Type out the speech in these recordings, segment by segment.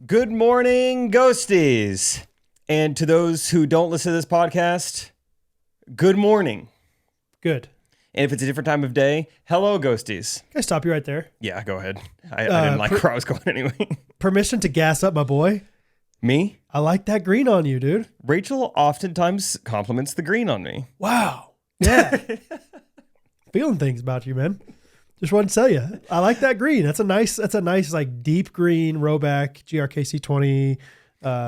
Good morning, ghosties. And to those who don't listen to this podcast, good morning. Good. And if it's a different time of day, hello, ghosties. Can I stop you right there? Yeah, go ahead. I didn't like where I was going anyway. Permission to gas up, my boy. Me? I like that green on you, dude. Rachel oftentimes compliments the green on me. Wow. Yeah. Feeling things about you, man. Just wanted to tell you, I like that green. That's a nice like deep green Roback GRKC 20.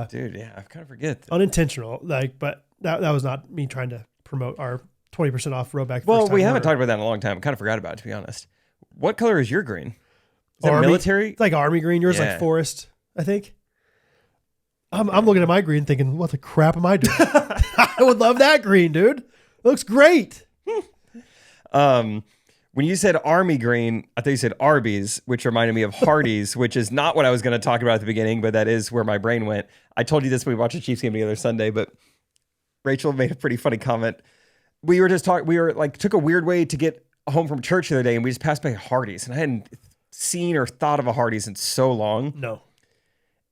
Dude, yeah, I kind of forget. Unintentional, but that was not me trying to promote our 20% off Roback. Well, we haven't talked about that in a long time. I kind of forgot about it, to be honest. What color is your green? Is that military? It's like army green. Yours like forest, I think. I'm looking at my green thinking, what the crap am I doing? I would love that green, dude. It looks great. When you said army green, I thought you said Arby's, which reminded me of Hardee's, which is not what I was going to talk about at the beginning, but that is where my brain went. I told you this when we watched the Chiefs game together Sunday, but Rachel made a pretty funny comment. We were just talking, took a weird way to get home from church the other day, and we just passed by Hardee's, and I hadn't seen or thought of a Hardee's in so long. No. And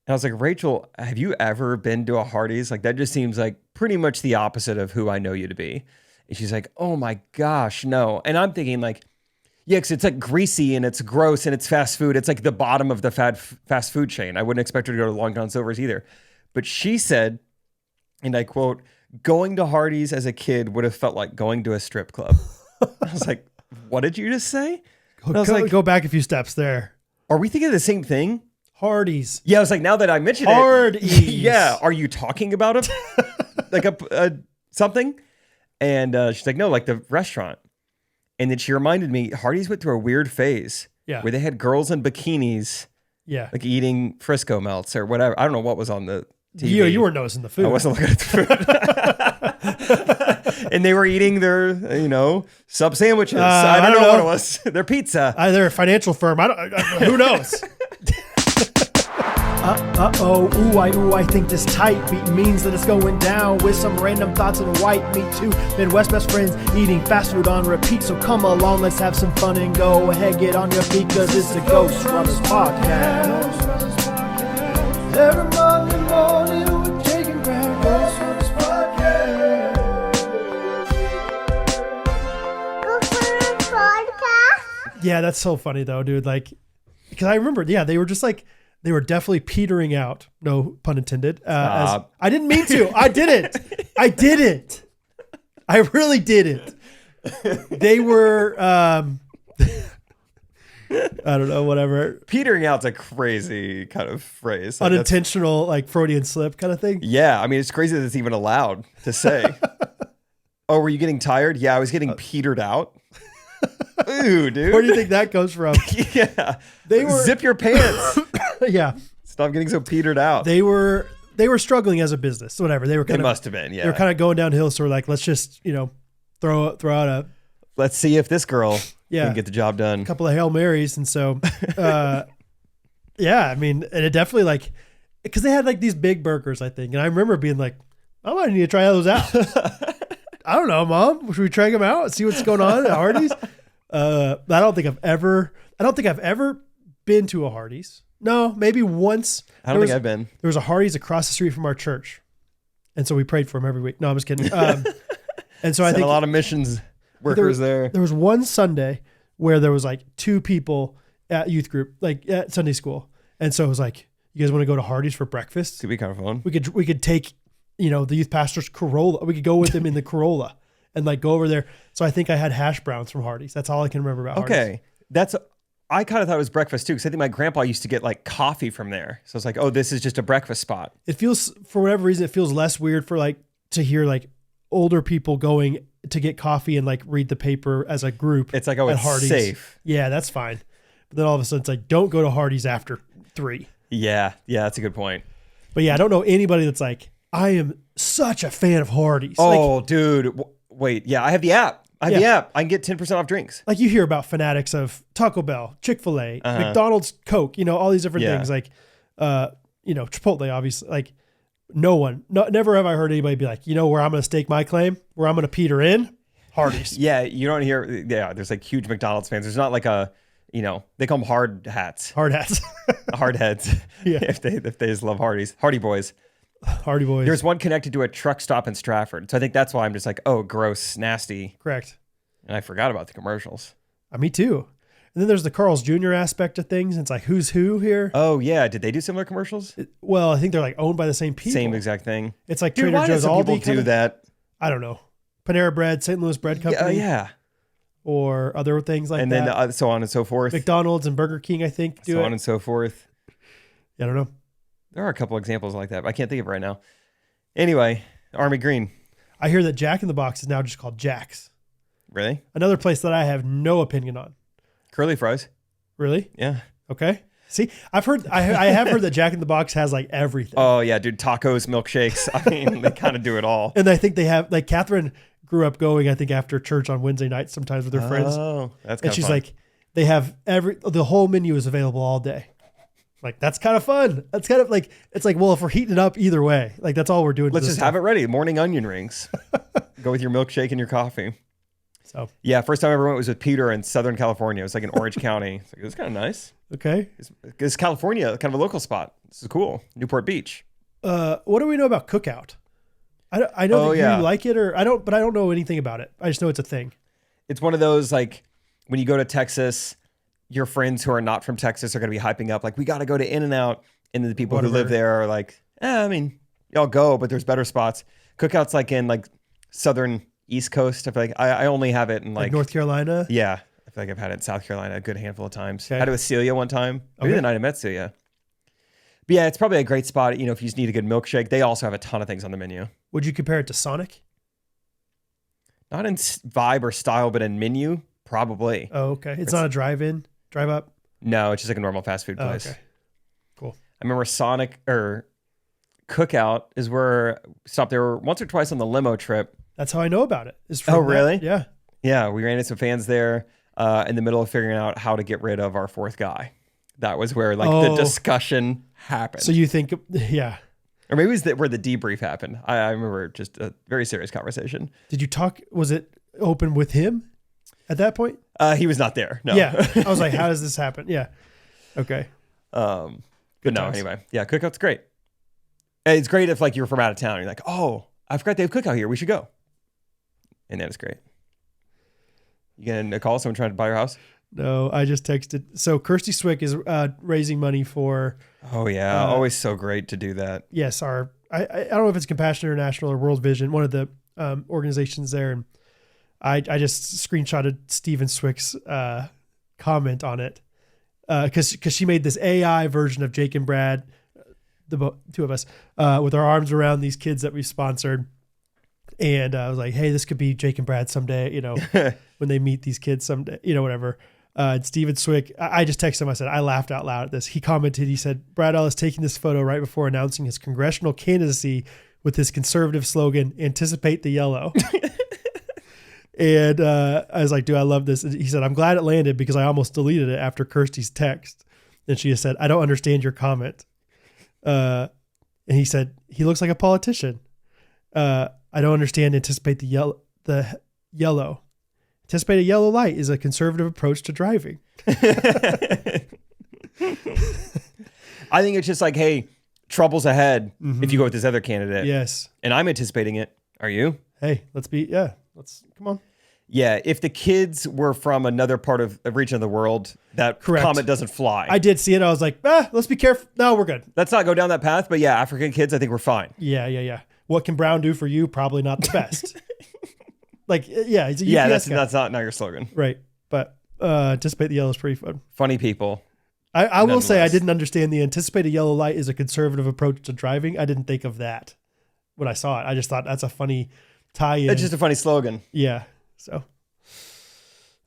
I was like, Rachel, have you ever been to a Hardee's? Like, that just seems like pretty much the opposite of who I know you to be. And she's like, oh my gosh, no. And I'm thinking like, yeah, because it's like greasy and it's gross and it's fast food. It's like the bottom of the fast food chain. I wouldn't expect her to go to Long John Silver's either. But she said, and I quote, going to Hardee's as a kid would have felt like going to a strip club. I was like, what did you just say? Go back a few steps there. Are we thinking of the same thing? Hardee's. Yeah, I was like, now that I mentioned Hardee's. Yeah, are you talking about it? Like a something? And she's like, no, like the restaurant. And then she reminded me, Hardee's went through a weird phase where they had girls in bikinis, like eating Frisco melts or whatever. I don't know what was on the TV. You weren't noticing the food. I wasn't looking at the food. And they were eating their, sub sandwiches. I don't know what it was. Their pizza. They're a financial firm. Who knows? I think this tight beat means that it's going down with some random thoughts and white meat too. Midwest best friends eating fast food on repeat. So come along, let's have some fun and go ahead, get on your feet, cause it's the Ghostrunners podcast. Every Monday morning we're taking ground. Ghostrunners podcast. Yeah, that's so funny though, dude. Like, because I remember, they were just like, they were definitely petering out. No pun intended. I didn't mean to. I did it. I really did it. They were, I don't know, whatever. Petering out's a crazy kind of phrase. Unintentional, like Freudian slip kind of thing. Yeah. I mean, it's crazy that it's even allowed to say. Oh, were you getting tired? Yeah, I was getting petered out. Ooh, dude. Where do you think that comes from? Yeah. They were zip your pants. Yeah. Stop getting so petered out. They were struggling as a business, whatever. They must have been, yeah. They were kind of going downhill, so we're like, let's just, throw out a let's see if this girl can get the job done. A couple of Hail Marys. And so I mean, and it definitely like, because they had like these big burgers, I think. And I remember being like, I might need to try those out. I don't know, Mom. Should we try them out? See what's going on at Hardee's? I don't think I've ever been to a Hardee's. No, maybe once. I don't think I've been. There was a Hardee's across the street from our church. And so we prayed for him every week. No, I'm just kidding. And so I think a lot of missions workers there. There was one Sunday where there was like two people at youth group, like at Sunday school. And so it was like, you guys want to go to Hardee's for breakfast? Could be kind of fun. We could take, the youth pastor's Corolla. We could go with him in the Corolla and like go over there. So I think I had hash browns from Hardee's. That's all I can remember about Hardee's. Okay. I kind of thought it was breakfast too, because I think my grandpa used to get like coffee from there. So it's like, oh, this is just a breakfast spot. It feels, for whatever reason, it feels less weird for like to hear like older people going to get coffee and like read the paper as a group. It's like, oh, it's Hardee's. Safe. Yeah, that's fine. But then all of a sudden it's like, don't go to Hardee's after 3. Yeah, that's a good point. But yeah, I don't know anybody that's like, I am such a fan of Hardee's. Oh, like, dude. Wait, yeah, I have the app. I can get 10% off drinks. Like you hear about fanatics of Taco Bell, Chick-fil-A, McDonald's, Coke, all these different things. Like, Chipotle, obviously. Like, never have I heard anybody be like, where I'm going to stake my claim, where I'm going to peter in, Hardee's. You don't hear, there's like huge McDonald's fans. There's not like a they call them hard hats, Hard hats. hard heads. Yeah. if they just love Hardy boys. Hardee boys. There's one connected to a truck stop in Stratford. So I think that's why I'm just like, oh, gross, nasty. Correct. And I forgot about the commercials. Me too. And then there's the Carl's Jr. aspect of things. It's like, who's who here? Oh, yeah. Did they do similar commercials? Well, I think they're like owned by the same people. Same exact thing. It's like Dude, Trader why do Joe's, some people Aldi. do that? I don't know. Panera Bread, St. Louis Bread Company. Yeah. Or other things like and that. then so on and so forth. McDonald's and Burger King, I think, do so it. on and so forth. I don't know. There are a couple examples like that, but I can't think of it right now. Anyway, Army Green. I hear that Jack in the Box is now just called Jack's. Really? Another place that I have no opinion on. Curly fries. Really? Yeah. Okay. See, I have heard that Jack in the Box has like everything. Oh yeah, dude. Tacos, milkshakes. I mean, they kind of do it all. And I think they have, like, Catherine grew up going, I think, after church on Wednesday nights sometimes with her friends. Oh, that's kind and of she's fun. like, they have the whole menu is available all day. Like, that's kind of fun. That's kind of like, it's like, well, if we're heating it up either way, like, that's all we're doing. Let's just have it ready. Morning onion rings. Go with your milkshake and your coffee. So yeah, first time I ever went was with Peter in Southern California. It was like in Orange County. It's like, it was kind of nice. okay. It's California, kind of a local spot. This is cool. Newport Beach. What do we know about Cookout? I know that you like it, but I don't know anything about it. I just know it's a thing. It's one of those, like, when you go to Texas, your friends who are not from Texas are going to be hyping up, like, we got to go to In-N-Out. And then the people who live there are like, I mean, y'all go, but there's better spots. Cookout's like in like Southern East Coast. I feel like I only have it in like North Carolina. Yeah. I feel like I've had it in South Carolina a good handful of times. Okay. I had it with Celia one time. Maybe the night I met Celia. But yeah, it's probably a great spot, if you just need a good milkshake. They also have a ton of things on the menu. Would you compare it to Sonic? Not in vibe or style, but in menu, probably. Oh, okay. It's not a drive-in, drive-up? No, it's just like a normal fast food place. Okay. Cool. I remember Sonic or Cookout is where we stopped there once or twice on the limo trip. That's how I know about it. Is from Oh, really? that. Yeah. Yeah, we ran into some fans there in the middle of figuring out how to get rid of our fourth guy. That was where the discussion happened. So you think, yeah. Or maybe it was where the debrief happened. I remember just a very serious conversation. Did you talk? Was it open with him at that point? He was not there. No. Yeah. I was like, how does this happen? Yeah. Okay. But no, times. anyway. Yeah, Cookout's great. And it's great if you're from out of town. You're like, oh, I forgot they have Cookout here. We should go. And that is great. You getting a call? Someone trying to buy your house? No, I just texted. So Kirsty Swick is raising money for. Oh yeah, always so great to do that. Yes, I don't know if it's Compassion International or World Vision, one of the organizations there, and I just screenshotted Stephen Swick's comment on it because she made this AI version of Jake and Brad, the two of us, with our arms around these kids that we sponsored. And I was like, hey, this could be Jake and Brad someday, when they meet these kids someday, whatever. And Steven Swick, I just texted him. I said, I laughed out loud at this. He commented, he said, Brad Ellis taking this photo right before announcing his congressional candidacy with his conservative slogan, anticipate the yellow. And I was like, dude, I love this. And he said, I'm glad it landed because I almost deleted it after Kirsty's text. And she just said, I don't understand your comment. And he said, he looks like a politician. I don't understand. Anticipate the yellow. Anticipate a yellow light is a conservative approach to driving. I think it's just like, hey, trouble's ahead if you go with this other candidate. Yes. And I'm anticipating it. Are you? Hey, let's come on. Yeah. If the kids were from another part of a region of the world, that comment doesn't fly. I did see it. I was like, let's be careful. No, we're good. Let's not go down that path. But yeah, African kids, I think we're fine. Yeah. What can Brown do for you? Probably not the best. He's a UPS guy. That's not your slogan. Right. But anticipate the yellow is pretty fun. Funny people. I will say I didn't understand the anticipate a yellow light is a conservative approach to driving. I didn't think of that when I saw it. I just thought that's a funny tie-in. It's just a funny slogan. Yeah. So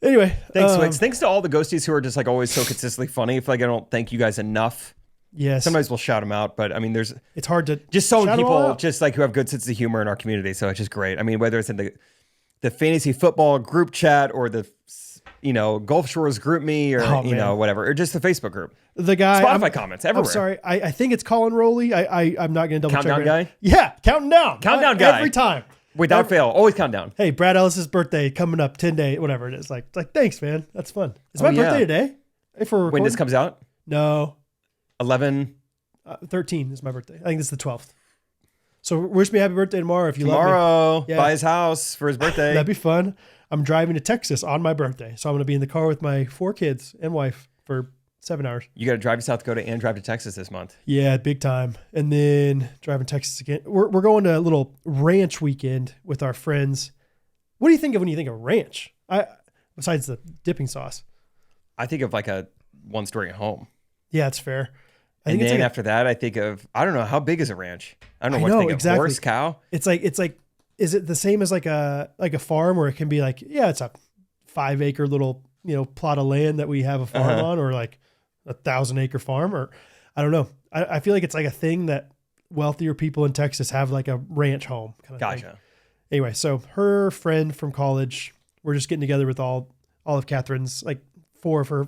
anyway. Thanks, Wix. Thanks to all the ghosties who are just always so consistently funny. I feel like I don't thank you guys enough. Yes. Sometimes we'll shout them out, but I mean, it's hard to just so many people just who have good sense of humor in our community. So it's just great. I mean, whether it's in the fantasy football group chat or the, Gulf Shores group me or, whatever, or just the Facebook group. The guy, Spotify comments everywhere. I'm sorry. I think it's Colin Rowley. I'm not going to double check. Countdown guy? Yeah. Counting down. Countdown guy. Every time. Without fail. Always count down. Hey, Brad Ellis's birthday coming up 10 days, whatever it is. Like, thanks, man. That's fun. Is my birthday today? If we're When this recording? comes out? No, 11 13 is my birthday. I think it's the 12th. So wish me happy birthday tomorrow if you love me. tomorrow. Yeah. Buy his house for his birthday. That'd be fun. I'm driving to Texas on my birthday, so I'm going to be in the car with my 4 kids and wife for 7 hours. You got to drive to South Dakota and drive to Texas this month. Yeah, big time. And then driving Texas again. We're going to a little ranch weekend with our friends. What do you think of when you think of ranch? Besides the dipping sauce. I think of like a one-story home. Yeah, it's fair. And it's then like after that, I think of, I don't know, how big is a ranch? I don't know I what know, to think exactly. of. Horse, cow? it's like, is it the same as like a farm where it can be like, yeah, it's a 5-acre little, plot of land that we have a farm on, or like a 1,000-acre farm, or I don't know. I feel like it's like a thing that wealthier people in Texas have, like a ranch home kind of thing. Gotcha. Anyway, so her friend from college, we're just getting together with all of Catherine's, like 4 of her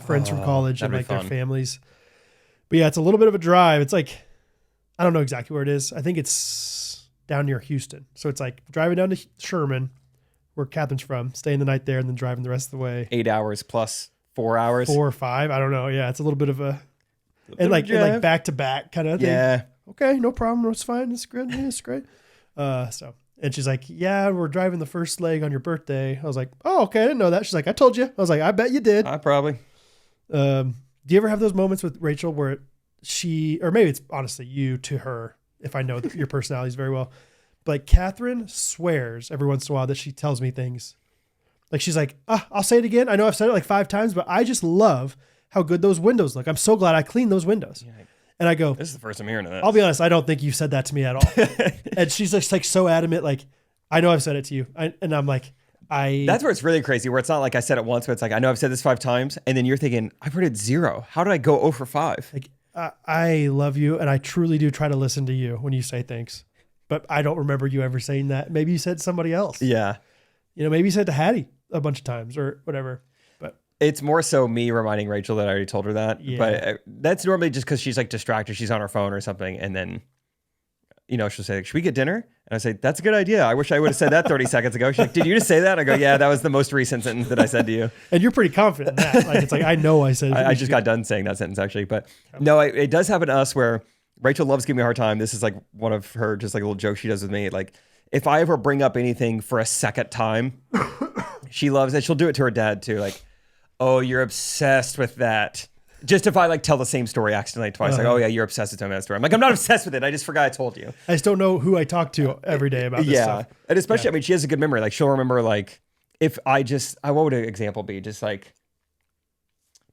friends from college and that'd be like their fun. families. But yeah, it's a little bit of a drive. It's like, I don't know exactly where it is. I think it's down near Houston. So it's like driving down to Sherman, where Catherine's from, staying the night there, and then driving the rest of the way. 8 hours plus 4 hours. 4 or 5. I don't know. Yeah, it's a little bit of a, and like back to back kind of thing. Yeah. Okay, no problem. It's fine. It's good. Yeah, it's great. And she's like, yeah, we're driving the first leg on your birthday. I was like, oh, okay. I didn't know that. She's like, I told you. I was like, I bet you did. I probably. Do you ever have those moments with Rachel where or maybe it's honestly you to her, if I know your personalities very well, but like Catherine swears every once in a while that she tells me things. Like she's like, I'll say it again. I know I've said it like 5 times, but I just love how good those windows look. I'm so glad I cleaned those windows. Yeah. And I go, This is the first I'm hearing of this. I'll be honest, I don't think you've said that to me at all. And she's just like so adamant, like, I know I've said it to you. And I'm like, That's where it's really crazy, where it's not like I said it once, but it's like, I know I've said this 5 times. And then you're thinking, I've heard it 0. How did I go 0 for 5? like, I love you. And I truly do try to listen to you when you say things, but I don't remember you ever saying that. Maybe you said to somebody else. Yeah. Maybe you said to Hattie a bunch of times or whatever, but It's more so me reminding Rachel that I already told her that. Yeah. But that's normally just because she's like distracted. She's on her phone or something. And then, she'll say, should we get dinner? And I say, that's a good idea. I wish I would have said that 30 seconds ago. She's like, did you just say that? I go, yeah, that was the most recent sentence that I said to you. and you're pretty confident in that. Like, it's like, I know I said, I just got done saying that sentence actually. But no, it does happen to us where Rachel loves giving me a hard time. This is like one of her just like little jokes she does with me. Like if I ever bring up anything for a second time, she loves it. She'll do it to her dad too. Like, oh, you're obsessed with that. Just if I like tell the same story accidentally twice, like, oh yeah, you're obsessed with telling that story. I'm like, I'm not obsessed with it. I just forgot I told you. I just don't know who I talk to every day about this stuff. And especially, I mean, she has a good memory. Like she'll remember like, if what would an example be? Just like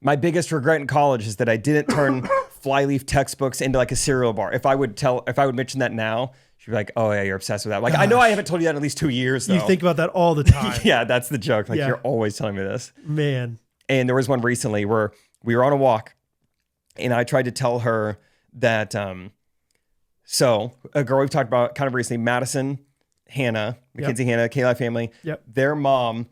my biggest regret in college is that I didn't turn Flyleaf textbooks into like a cereal bar. If I would mention that now, she'd be like, oh yeah, you're obsessed with that. Like, I know I haven't told you that in at least 2 years though. You think about that all the time. Yeah, that's the joke. Like Yeah. you're always telling me this. Man. And there was one recently where we were on a walk and I tried to tell her that, so a girl we've talked about kind of recently, Madison, Hannah, Mackenzie, Hannah, Kayla family, their mom,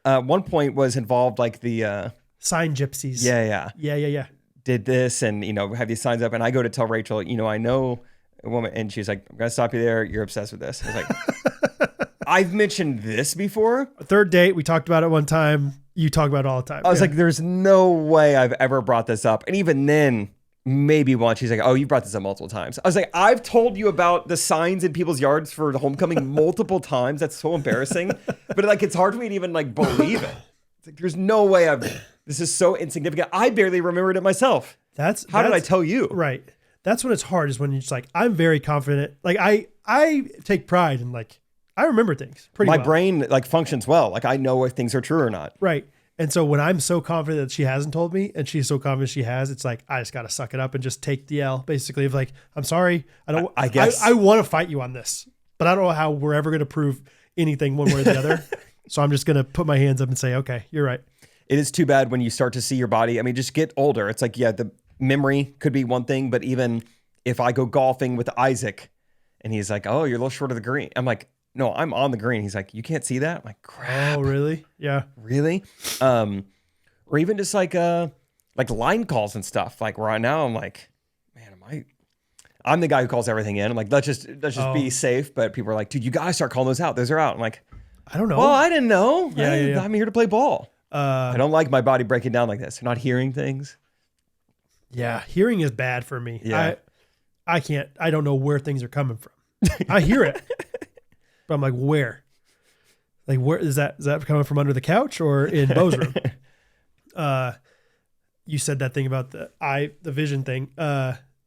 at one point was involved like the, Sign gypsies. Yeah. Did this and, have these signs up. And I go to tell Rachel, I know a woman, and she's like, I'm going to stop you there. You're obsessed with this. I was like, I've mentioned this before. Third date, we talked about it one time. You talk about it all the time. I was like, there's no way I've ever brought this up. And even then, maybe once, she's like, oh, you brought this up multiple times. I was like, I've told you about the signs in people's yards for the homecoming multiple times. That's so embarrassing. But like, it's hard for me to even like believe it. It's like, there's no way this is so insignificant. I barely remembered it myself. How did I tell you? Right. That's when it's hard, is when you're just like, I'm very confident. Like I take pride in like, I remember things pretty well. My brain like functions well. Like I know if things are true or not. Right. And so when I'm so confident that she hasn't told me and she's so confident she has, it's like, I just got to suck it up and just take the L, basically, of like, I'm sorry. I guess I want to fight you on this, but I don't know how we're ever going to prove anything one way or the other. So I'm just going to put my hands up and say, okay, you're right. It is too bad when you start to see your body. I mean, just get older. It's like, yeah, the memory could be one thing, but even if I go golfing with Isaac and he's like, oh, you're a little short of the green. I'm like, no, I'm on the green. He's like, you can't see that? I'm like, crap. Oh, really? Yeah. Really? Or even just like line calls and stuff. Like right now, I'm like, man, I'm the guy who calls everything in. I'm like, let's just be safe. But people are like, dude, you gotta start calling those out. Those are out. I'm like, I don't know. well, I didn't know. Yeah. I'm here to play ball. I don't like my body breaking down like this. You're not hearing things. Yeah, hearing is bad for me. Yeah. I can't. I don't know where things are coming from. I hear it, but I'm like, where? Like, where is that? Is that coming from under the couch or in Bo's room? You said that thing about the vision thing.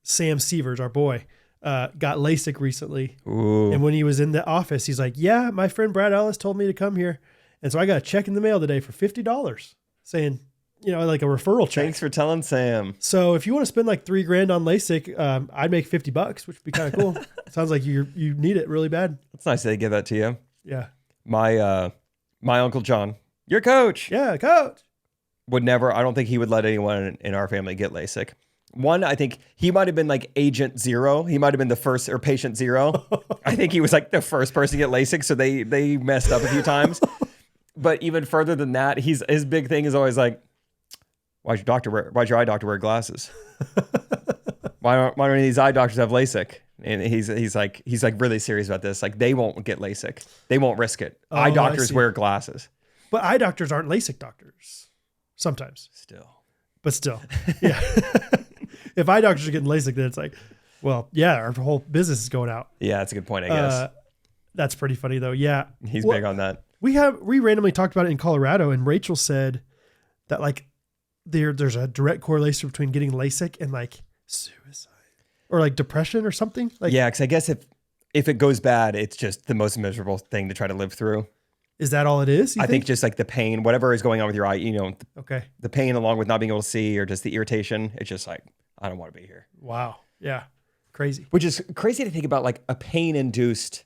Sam Severs, our boy, got LASIK recently. Ooh. And when he was in the office, he's like, yeah, my friend Brad Ellis told me to come here. And so I got a check in the mail today for $50 saying, like a referral check. Thanks for telling Sam. So if you want to spend like $3,000 on LASIK, I'd make $50, which would be kind of cool. Sounds like you need it really bad. It's nice they give that to you. Yeah. My Uncle John, your coach. Yeah, coach. Would never, I don't think he would let anyone in our family get LASIK. One, I think he might have been like agent zero. He might have been the first, or patient zero. I think he was like the first person to get LASIK, so they messed up a few times. But even further than that, his big thing is always like, why'd your eye doctor wear glasses? why don't any of these eye doctors have LASIK? And he's like really serious about this. Like, they won't get LASIK. They won't risk it. Oh, eye doctors wear glasses. But eye doctors aren't LASIK doctors. Sometimes. But still. Yeah. If eye doctors are getting LASIK, then it's like, well, yeah, our whole business is going out. Yeah, that's a good point, I guess. That's pretty funny though. Yeah. He's big on that. We randomly talked about it in Colorado, and Rachel said that like there's a direct correlation between getting LASIK and like suicide or like depression or something. Like, yeah, because I guess if it goes bad, it's just the most miserable thing to try to live through. Is that all it is? I think just like the pain, whatever is going on with your eye, okay. The pain along with not being able to see, or just the irritation. It's just like, I don't want to be here. Wow. Yeah. Crazy. Which is crazy to think about, like a pain-induced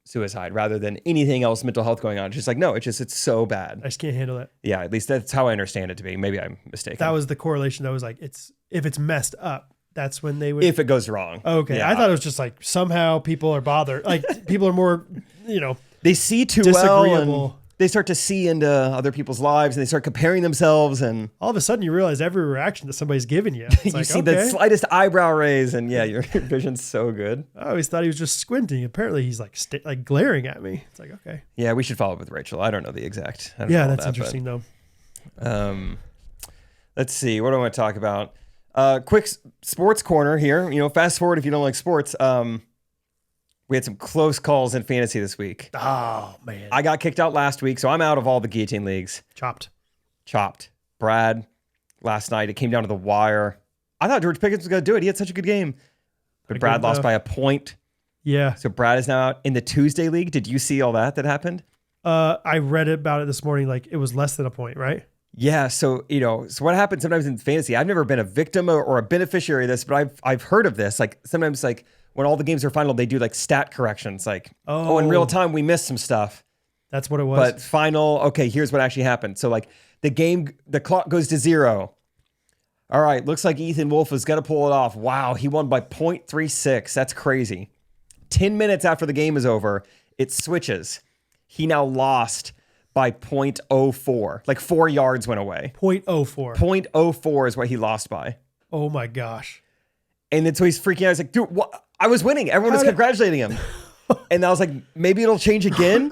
suicide rather than anything else, mental health going on. It's just like, no, it's so bad. I just can't handle it. Yeah, at least that's how I understand it to be. Maybe I'm mistaken. That was the correlation. That was like, if it's messed up, that's when they would. If it goes wrong. Okay. Yeah. I thought it was just like somehow people are bothered. Like people are more, they see too well, and they start to see into other people's lives, and they start comparing themselves, and all of a sudden you realize every reaction that somebody's giving you. It's you like, see the slightest eyebrow raise, and yeah, your vision's so good. I always thought he was just squinting. Apparently he's like glaring at me. It's like, okay. Yeah, we should follow up with Rachel. I don't know the exact. Yeah, that's interesting though. Let's see. What do I want to talk about? Quick sports corner here. Fast forward if you don't like sports. We had some close calls in fantasy this week. Oh, man. I got kicked out last week, so I'm out of all the guillotine leagues. Chopped. Brad, last night, it came down to the wire. I thought George Pickens was going to do it. He had such a good game. But Brad lost by a point. Yeah. So Brad is now out in the Tuesday league. Did you see all that happened? I read about it this morning. Like, it was less than a point, right? Yeah. So, so what happens sometimes in fantasy, I've never been a victim or a beneficiary of this, but I've heard of this. Like, sometimes, like, when all the games are final, they do like stat corrections. Like, in real time, we missed some stuff. That's what it was. But final, okay, here's what actually happened. So like the clock goes to 0. All right, looks like Ethan Wolf has got to pull it off. Wow, he won by 0.36. That's crazy. 10 minutes after the game is over, it switches. He now lost by 0.04. Like 4 yards went away. 0.04. 0.04 is what he lost by. Oh my gosh. And then so he's freaking out. He's like, dude, what? I was winning. Everyone was congratulating him. And I was like, maybe it'll change again.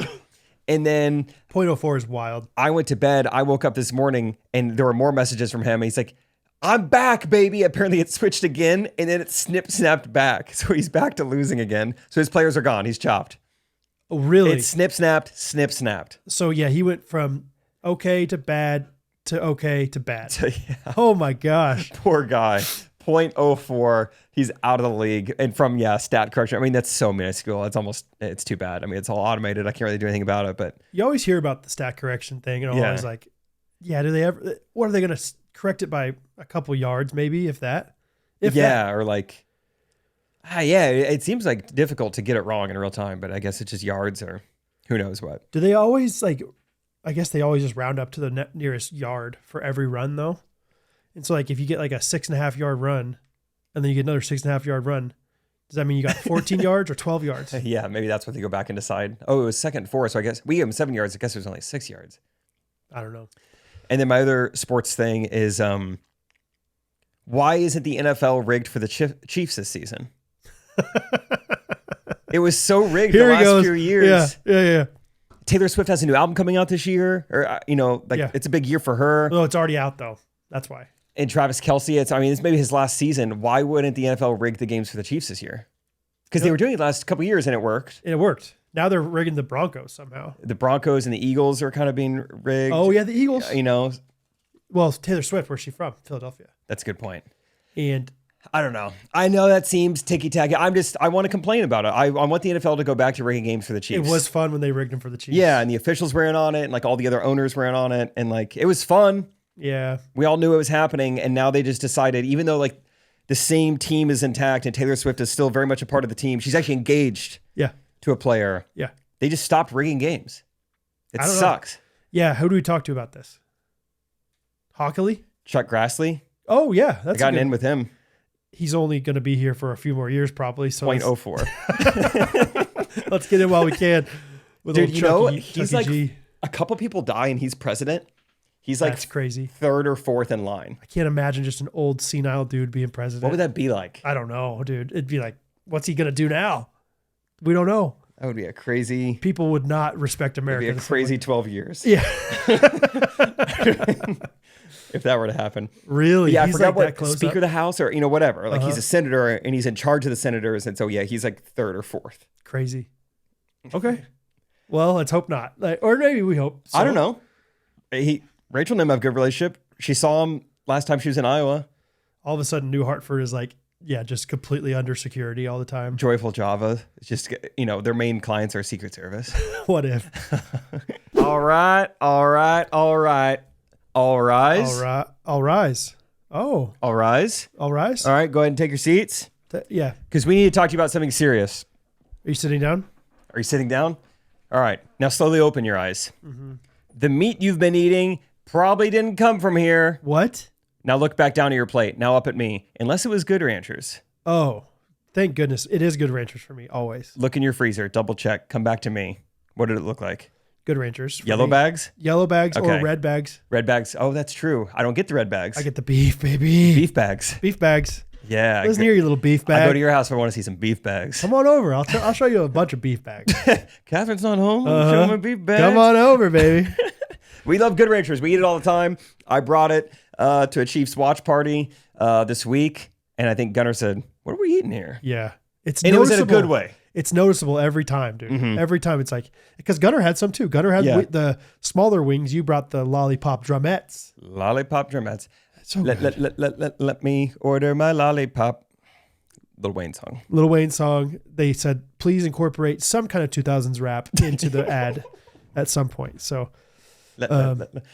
And then 0.04 is wild. I went to bed. I woke up this morning and there were more messages from him. He's like, I'm back, baby. Apparently it switched again and then it snapped back. So he's back to losing again. So his players are gone. He's chopped. Oh, really? It's snapped. So yeah, he went from okay to bad to okay to bad. Yeah. Oh my gosh. Poor guy. 0.04. He's out of the league. And from, stat correction. I mean, that's so minuscule. It's too bad. I mean, it's all automated. I can't really do anything about it, but you always hear about the stat correction thing and always like, do they ever, what are they going to correct it by a couple yards, maybe if that? Or like, it seems like difficult to get it wrong in real time, but I guess it's just yards or who knows what. Do they always I guess they always just round up to the nearest yard for every run though. And so like if you get like a 6.5 yard run and then you get another 6.5 yard run, does that mean you got 14 yards or 12 yards? Yeah, maybe that's what they go back and decide. Oh, it was 2nd and 4, so I guess we gave him 7 yards. I guess it was only 6 yards. I don't know. And then my other sports thing is why isn't the NFL rigged for the Chiefs this season? It was so rigged the last few years. Yeah. Taylor Swift has a new album coming out this year, or it's a big year for her. No, it's already out though. That's why. And Travis Kelce, it's maybe his last season. Why wouldn't the NFL rig the games for the Chiefs this year? Because they were doing it the last couple of years and it worked. And it worked. Now they're rigging the Broncos somehow. The Broncos and the Eagles are kind of being rigged. Oh yeah, the Eagles. Well, Taylor Swift, where's she from? Philadelphia. That's a good point. And I don't know. I know that seems ticky-tacky. I want to complain about it. I want the NFL to go back to rigging games for the Chiefs. It was fun when they rigged them for the Chiefs. Yeah, and the officials were in on it, and like all the other owners were in on it, and like it was fun. Yeah. We all knew it was happening, and now they just decided, even though like the same team is intact and Taylor Swift is still very much a part of the team, she's actually engaged to a player. Yeah. They just stopped rigging games. It sucks. Yeah, who do we talk to about this? Hockley? Chuck Grassley? Oh, yeah. I got in with him. He's only going to be here for a few more years probably. So 0.04. Let's get in while we can. Dude, he's like a couple people die and he's president. He's like that's crazy. Third or fourth in line. I can't imagine just an old senile dude being president. What would that be like? I don't know, dude. It'd be like, what's he going to do now? We don't know. That would be a crazy... People would not respect America. It'd be a crazy 12 years. Yeah. If that were to happen. Really? Yeah, he's I forgot like what, Speaker of the House or, whatever. Like he's a senator and he's in charge of the senators. And so, yeah, he's like third or fourth. Crazy. Okay. Well, let's hope not. Or maybe we hope. So. I don't know. Rachel and him have a good relationship. She saw him last time she was in Iowa. All of a sudden, New Hartford is like, just completely under security all the time. Joyful Java. It's just, their main clients are Secret Service. What if? All right. All rise. All right. I'll rise. Oh. All rise. All rise. All right. Go ahead and take your seats. Yeah. Because we need to talk to you about something serious. Are you sitting down? Are you sitting down? All right. Now slowly open your eyes. Mm-hmm. The meat you've been eating probably didn't come from here. What? Now look back down at your plate. Now up at me. Unless it was Good Ranchers. Oh, thank goodness. It is Good Ranchers for me, always. Look in your freezer. Double check. Come back to me. What did it look like? Good Ranchers. Yellow bags? Yellow bags or red bags. Red bags. Oh, that's true. I don't get the red bags. I get the beef, baby. Beef bags. Beef bags. Yeah. Listen here, you little beef bag. I go to your house if I want to see some beef bags. Come on over. I'll show you a bunch of beef bags. Catherine's not home. Show me beef bags. Come on over, baby. We love Good Ranchers. We eat it all the time. I brought it to a Chiefs watch party this week, and I think Gunnar said, "What are we eating here?" Yeah, it was in a good way. It's noticeable every time, dude. Mm-hmm. Every time it's like, because Gunnar had some too. Gunnar had the smaller wings. You brought the lollipop drumettes. Lollipop drumettes. So let me order my lollipop. Lil Wayne song. Lil Wayne song. They said, please incorporate some kind of 2000s rap into the ad at some point. So, but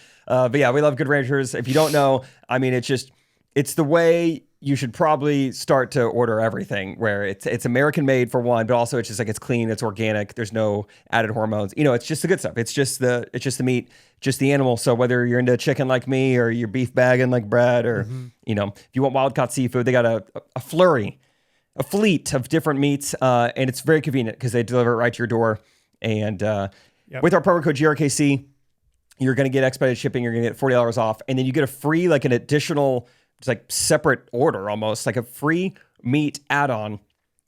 yeah, we love Good Ranchers. If you don't know, it's the way you should probably start to order everything, where it's American made for one, but also it's just like, it's clean, it's organic, there's no added hormones. It's just the good stuff. It's just the meat, just the animal. So whether you're into chicken like me, or you're beef bagging like Brad, or if you want wild caught seafood, they got a fleet of different meats, and it's very convenient because they deliver it right to your door. And with our promo code GRKC, you're going to get expedited shipping. You're going to get $40 off, and then you get a free, like an additional, it's like separate order, almost like a free meat add-on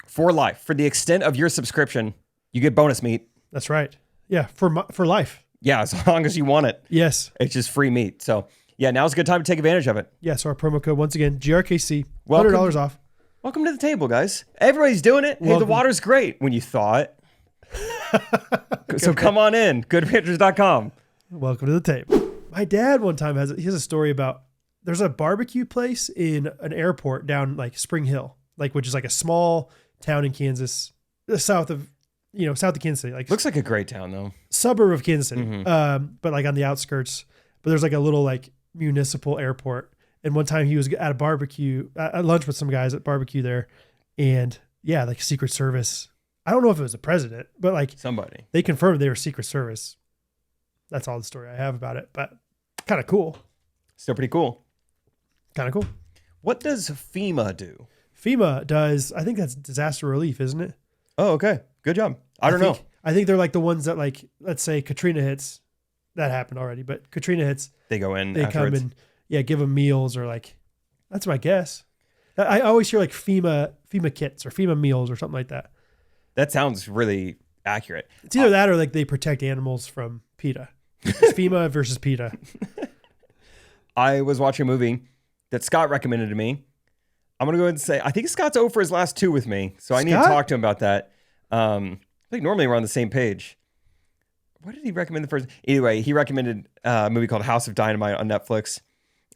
for life. For the extent of your subscription, you get bonus meat. That's right. Yeah, for life. Yeah, as long as you want it. Yes. It's just free meat. So yeah, now's a good time to take advantage of it. Yeah, so our promo code, once again, GRKC, $100 off. Welcome to the table, guys. Everybody's doing it. Hey, the water's great when you thaw it. So come on in, goodranchers.com. Welcome to the table. My dad one time has a story about, there's a barbecue place in an airport down like Spring Hill, which is like a small town in Kansas, south of Kansas City. Like, looks like a great town though. Suburb of Kansas City. Mm-hmm. But like on the outskirts. But there's like a little like municipal airport. And one time he was at a barbecue, at lunch with some guys at barbecue there. And yeah, like Secret Service. I don't know if it was the president, but like somebody. They confirmed they were Secret Service. That's all the story I have about it, but kind of cool. Still pretty cool. Kind of cool. What does FEMA do? FEMA does, I think that's disaster relief, isn't it? Oh, okay. Good job. I don't know. I think they're like the ones that, like, let's say Katrina hits. That happened already, but Katrina hits. They go in. They afterwards. Come and give them meals, or like, that's my guess. I always hear like FEMA kits or FEMA meals or something like that. That sounds really accurate. It's either that or like they protect animals from PETA. It's FEMA versus PETA. I was watching a movie that Scott recommended to me. I'm going to go ahead and say, I think Scott's over his last 2 with me. So I need to talk to him about that. I think normally we're on the same page. What did he recommend the first? Anyway, he recommended a movie called House of Dynamite on Netflix.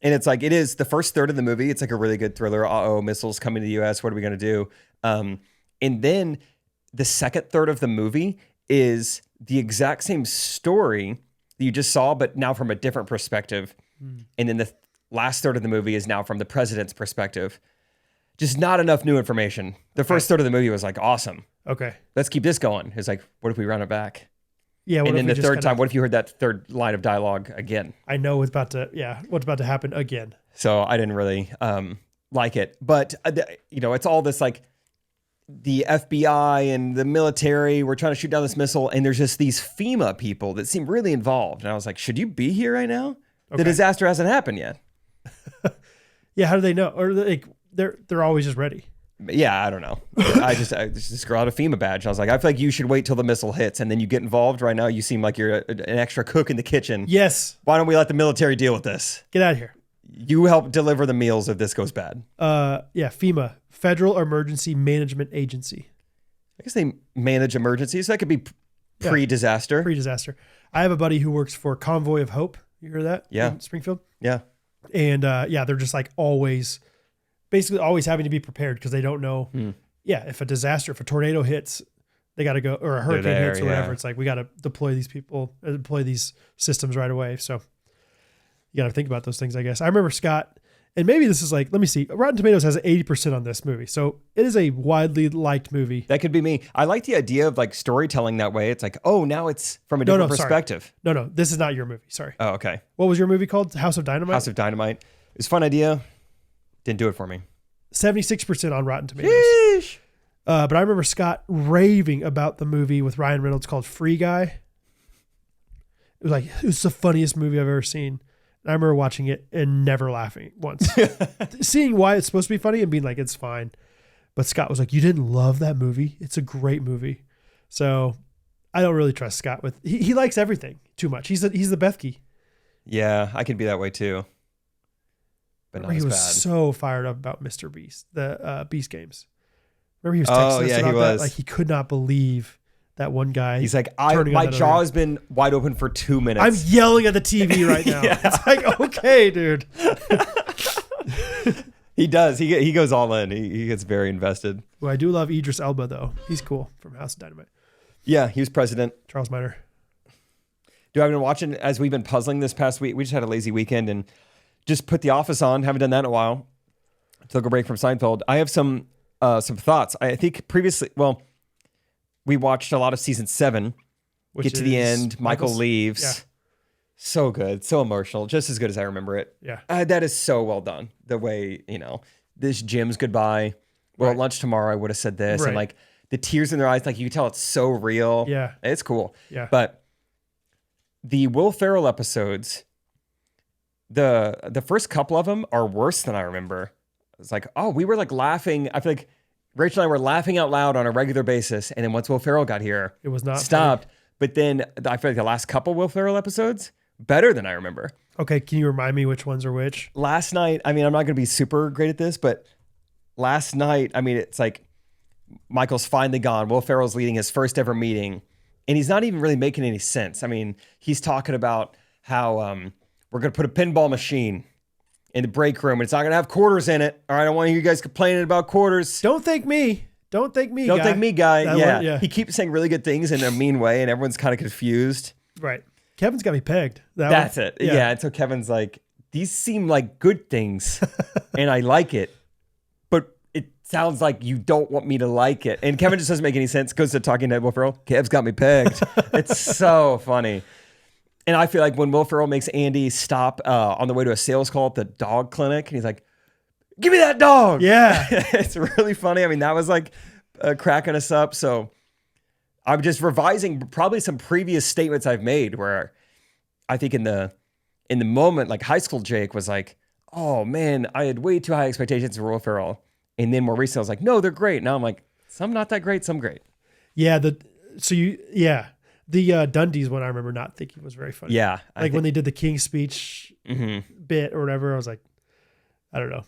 And it's like, it is the first third of the movie. It's like a really good thriller. Missiles coming to the U.S. What are we going to do? And then the second third of the movie is the exact same story that you just saw, but now from a different perspective. And then the last third of the movie is now from the president's perspective. Just not enough new information. The first third of the movie was like, awesome. Okay. Let's keep this going. It's like, what if we run it back? Yeah. And then the third time, what if you heard that third line of dialogue again? I know what's about to happen again. So I didn't really like it. But, it's all this like the FBI and the military were trying to shoot down this missile. And there's just these FEMA people that seem really involved. And I was like, should you be here right now? Okay. The disaster hasn't happened yet. Yeah. How do they know? Or like they're always just ready. Yeah, I don't know. I just this girl had a FEMA badge. I was like, I feel like you should wait till the missile hits and then you get involved. Right now, you seem like you're an extra cook in the kitchen. Yes. Why don't we let the military deal with this? Get out of here. You help deliver the meals if this goes bad. FEMA, Federal Emergency Management Agency. I guess they manage emergencies. So that could be pre-disaster. Pre-disaster. I have a buddy who works for Convoy of Hope. You heard that? Yeah. In Springfield? Yeah. And they're just like basically always having to be prepared because they don't know. If a disaster, if a tornado hits, they got to go, or a hurricane hits or whatever. It's like, we got to deploy these systems right away. So you got to think about those things, I guess. I remember Scott, and maybe this is like, let me see. Rotten Tomatoes has 80% on this movie. So it is a widely liked movie. That could be me. I like the idea of like storytelling that way. It's like, oh, now it's from a different perspective. Sorry. No, this is not your movie. Sorry. Oh, okay. What was your movie called? House of Dynamite? House of Dynamite. It was a fun idea. Didn't do it for me. 76% on Rotten Tomatoes. Sheesh. But I remember Scott raving about the movie with Ryan Reynolds called Free Guy. It was the funniest movie I've ever seen. And I remember watching it and never laughing once. Seeing why it's supposed to be funny and being like, it's fine. But Scott was like, you didn't love that movie? It's a great movie. So I don't really trust Scott with, he likes everything too much. He's the Bethke. Yeah, I can be that way too. But not he was bad. So fired up about Mr. Beast, the Beast games. Remember he was texting us about that? Like he could not believe that one guy. He's like, my jaw has been wide open for 2 minutes. I'm yelling at the TV right now. It's like, okay, dude. He does. He goes all in. He gets very invested. Well, I do love Idris Elba though. He's cool from House of Dynamite. Yeah, he was president. Charles Minor. Dude, I've been watching as we've been puzzling this past week. We just had a lazy weekend and just put The Office on. Haven't done that in a while. Took a break from Seinfeld. I have some thoughts. I think previously, we watched a lot of season 7. Get to the end. Michael leaves. Yeah. So good. So emotional. Just as good as I remember it. Yeah. That is so well done. The way, this Jim's goodbye. Well, at lunch tomorrow, I would have said this. Right. And like the tears in their eyes, like you can tell it's so real. Yeah. It's cool. Yeah. But the Will Ferrell episodes, the first couple of them are worse than I remember. It's like, oh, we were like laughing. I feel like Rachel and I were laughing out loud on a regular basis. And then once Will Ferrell got here, it was not stopped. funny. But then I feel like the last couple Will Ferrell episodes, better than I remember. Okay. Can you remind me which ones are which? Last night, I'm not going to be super great at this, but last night, it's like Michael's finally gone. Will Ferrell's leading his first ever meeting. And he's not even really making any sense. He's talking about how we're going to put a pinball machine in the break room. And it's not going to have quarters in it. All right, I don't want you guys complaining about quarters. Don't thank me. Don't thank me, Don't thank me, guy. Yeah. Yeah. He keeps saying really good things in a mean way, and everyone's kind of confused. Right. Kevin's got me pegged. That's it. Yeah. And so Kevin's like, these seem like good things, and I like it. But it sounds like you don't want me to like it. And Kevin just doesn't make any sense. Goes to talking to Will Ferrell. Kev's got me pegged. It's so funny. And I feel like when Will Ferrell makes Andy stop on the way to a sales call at the dog clinic, and he's like, give me that dog. Yeah. It's really funny. That was like cracking us up. So I'm just revising probably some previous statements I've made where I think in the moment, like high school Jake was like, oh man, I had way too high expectations for Will Ferrell. And then more recently I was like, no, they're great. Now I'm like, some not that great, some great. Yeah. The Dundee's one I remember not thinking was very funny. Yeah. Like when they did the King's Speech bit or whatever, I was like, I don't know.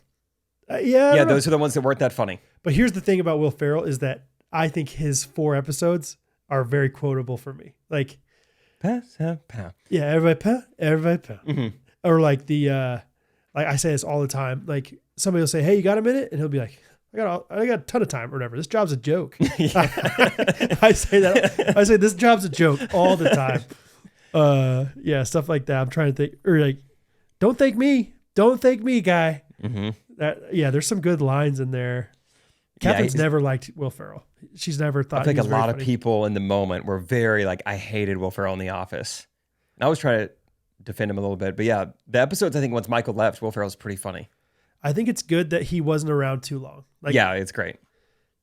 Yeah, those are the ones that weren't that funny. But here's the thing about Will Ferrell is that I think his 4 episodes are very quotable for me. Like, yeah, everybody pa. Or like like I say this all the time. Like somebody will say, "Hey, you got a minute?" And he'll be like, I got a ton of time or whatever. This job's a joke. I say that. I say this job's a joke all the time. Stuff like that. I'm trying to think, or like, don't thank me, guy. There's some good lines in there. Catherine's never liked Will Ferrell. She's never thought. I think a lot of people in the moment were very like, I hated Will Ferrell in The Office. And I was trying to defend him a little bit, but yeah, the episodes I think once Michael left, Will Ferrell's pretty funny. I think it's good that he wasn't around too long. Like, yeah, it's great.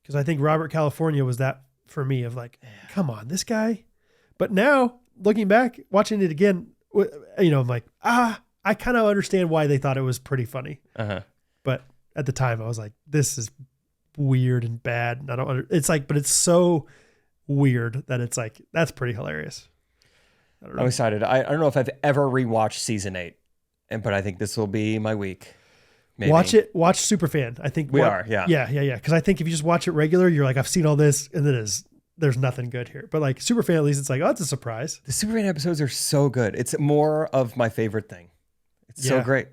Because I think Robert California was that for me of like, come on, this guy. But now looking back, watching it again, I'm like, I kind of understand why they thought it was pretty funny. But at the time I was like, this is weird and bad. And it's like, but it's so weird that it's like, that's pretty hilarious. I'm excited. I don't know if I've ever rewatched season 8, but I think this will be my week. Maybe. Watch Superfan. I think we are. Yeah. Because I think if you just watch it regular, you're like, I've seen all this, and then there's nothing good here. But like Superfan, at least it's like, oh, it's a surprise. The Superfan episodes are so good. It's more of my favorite thing. It's so great.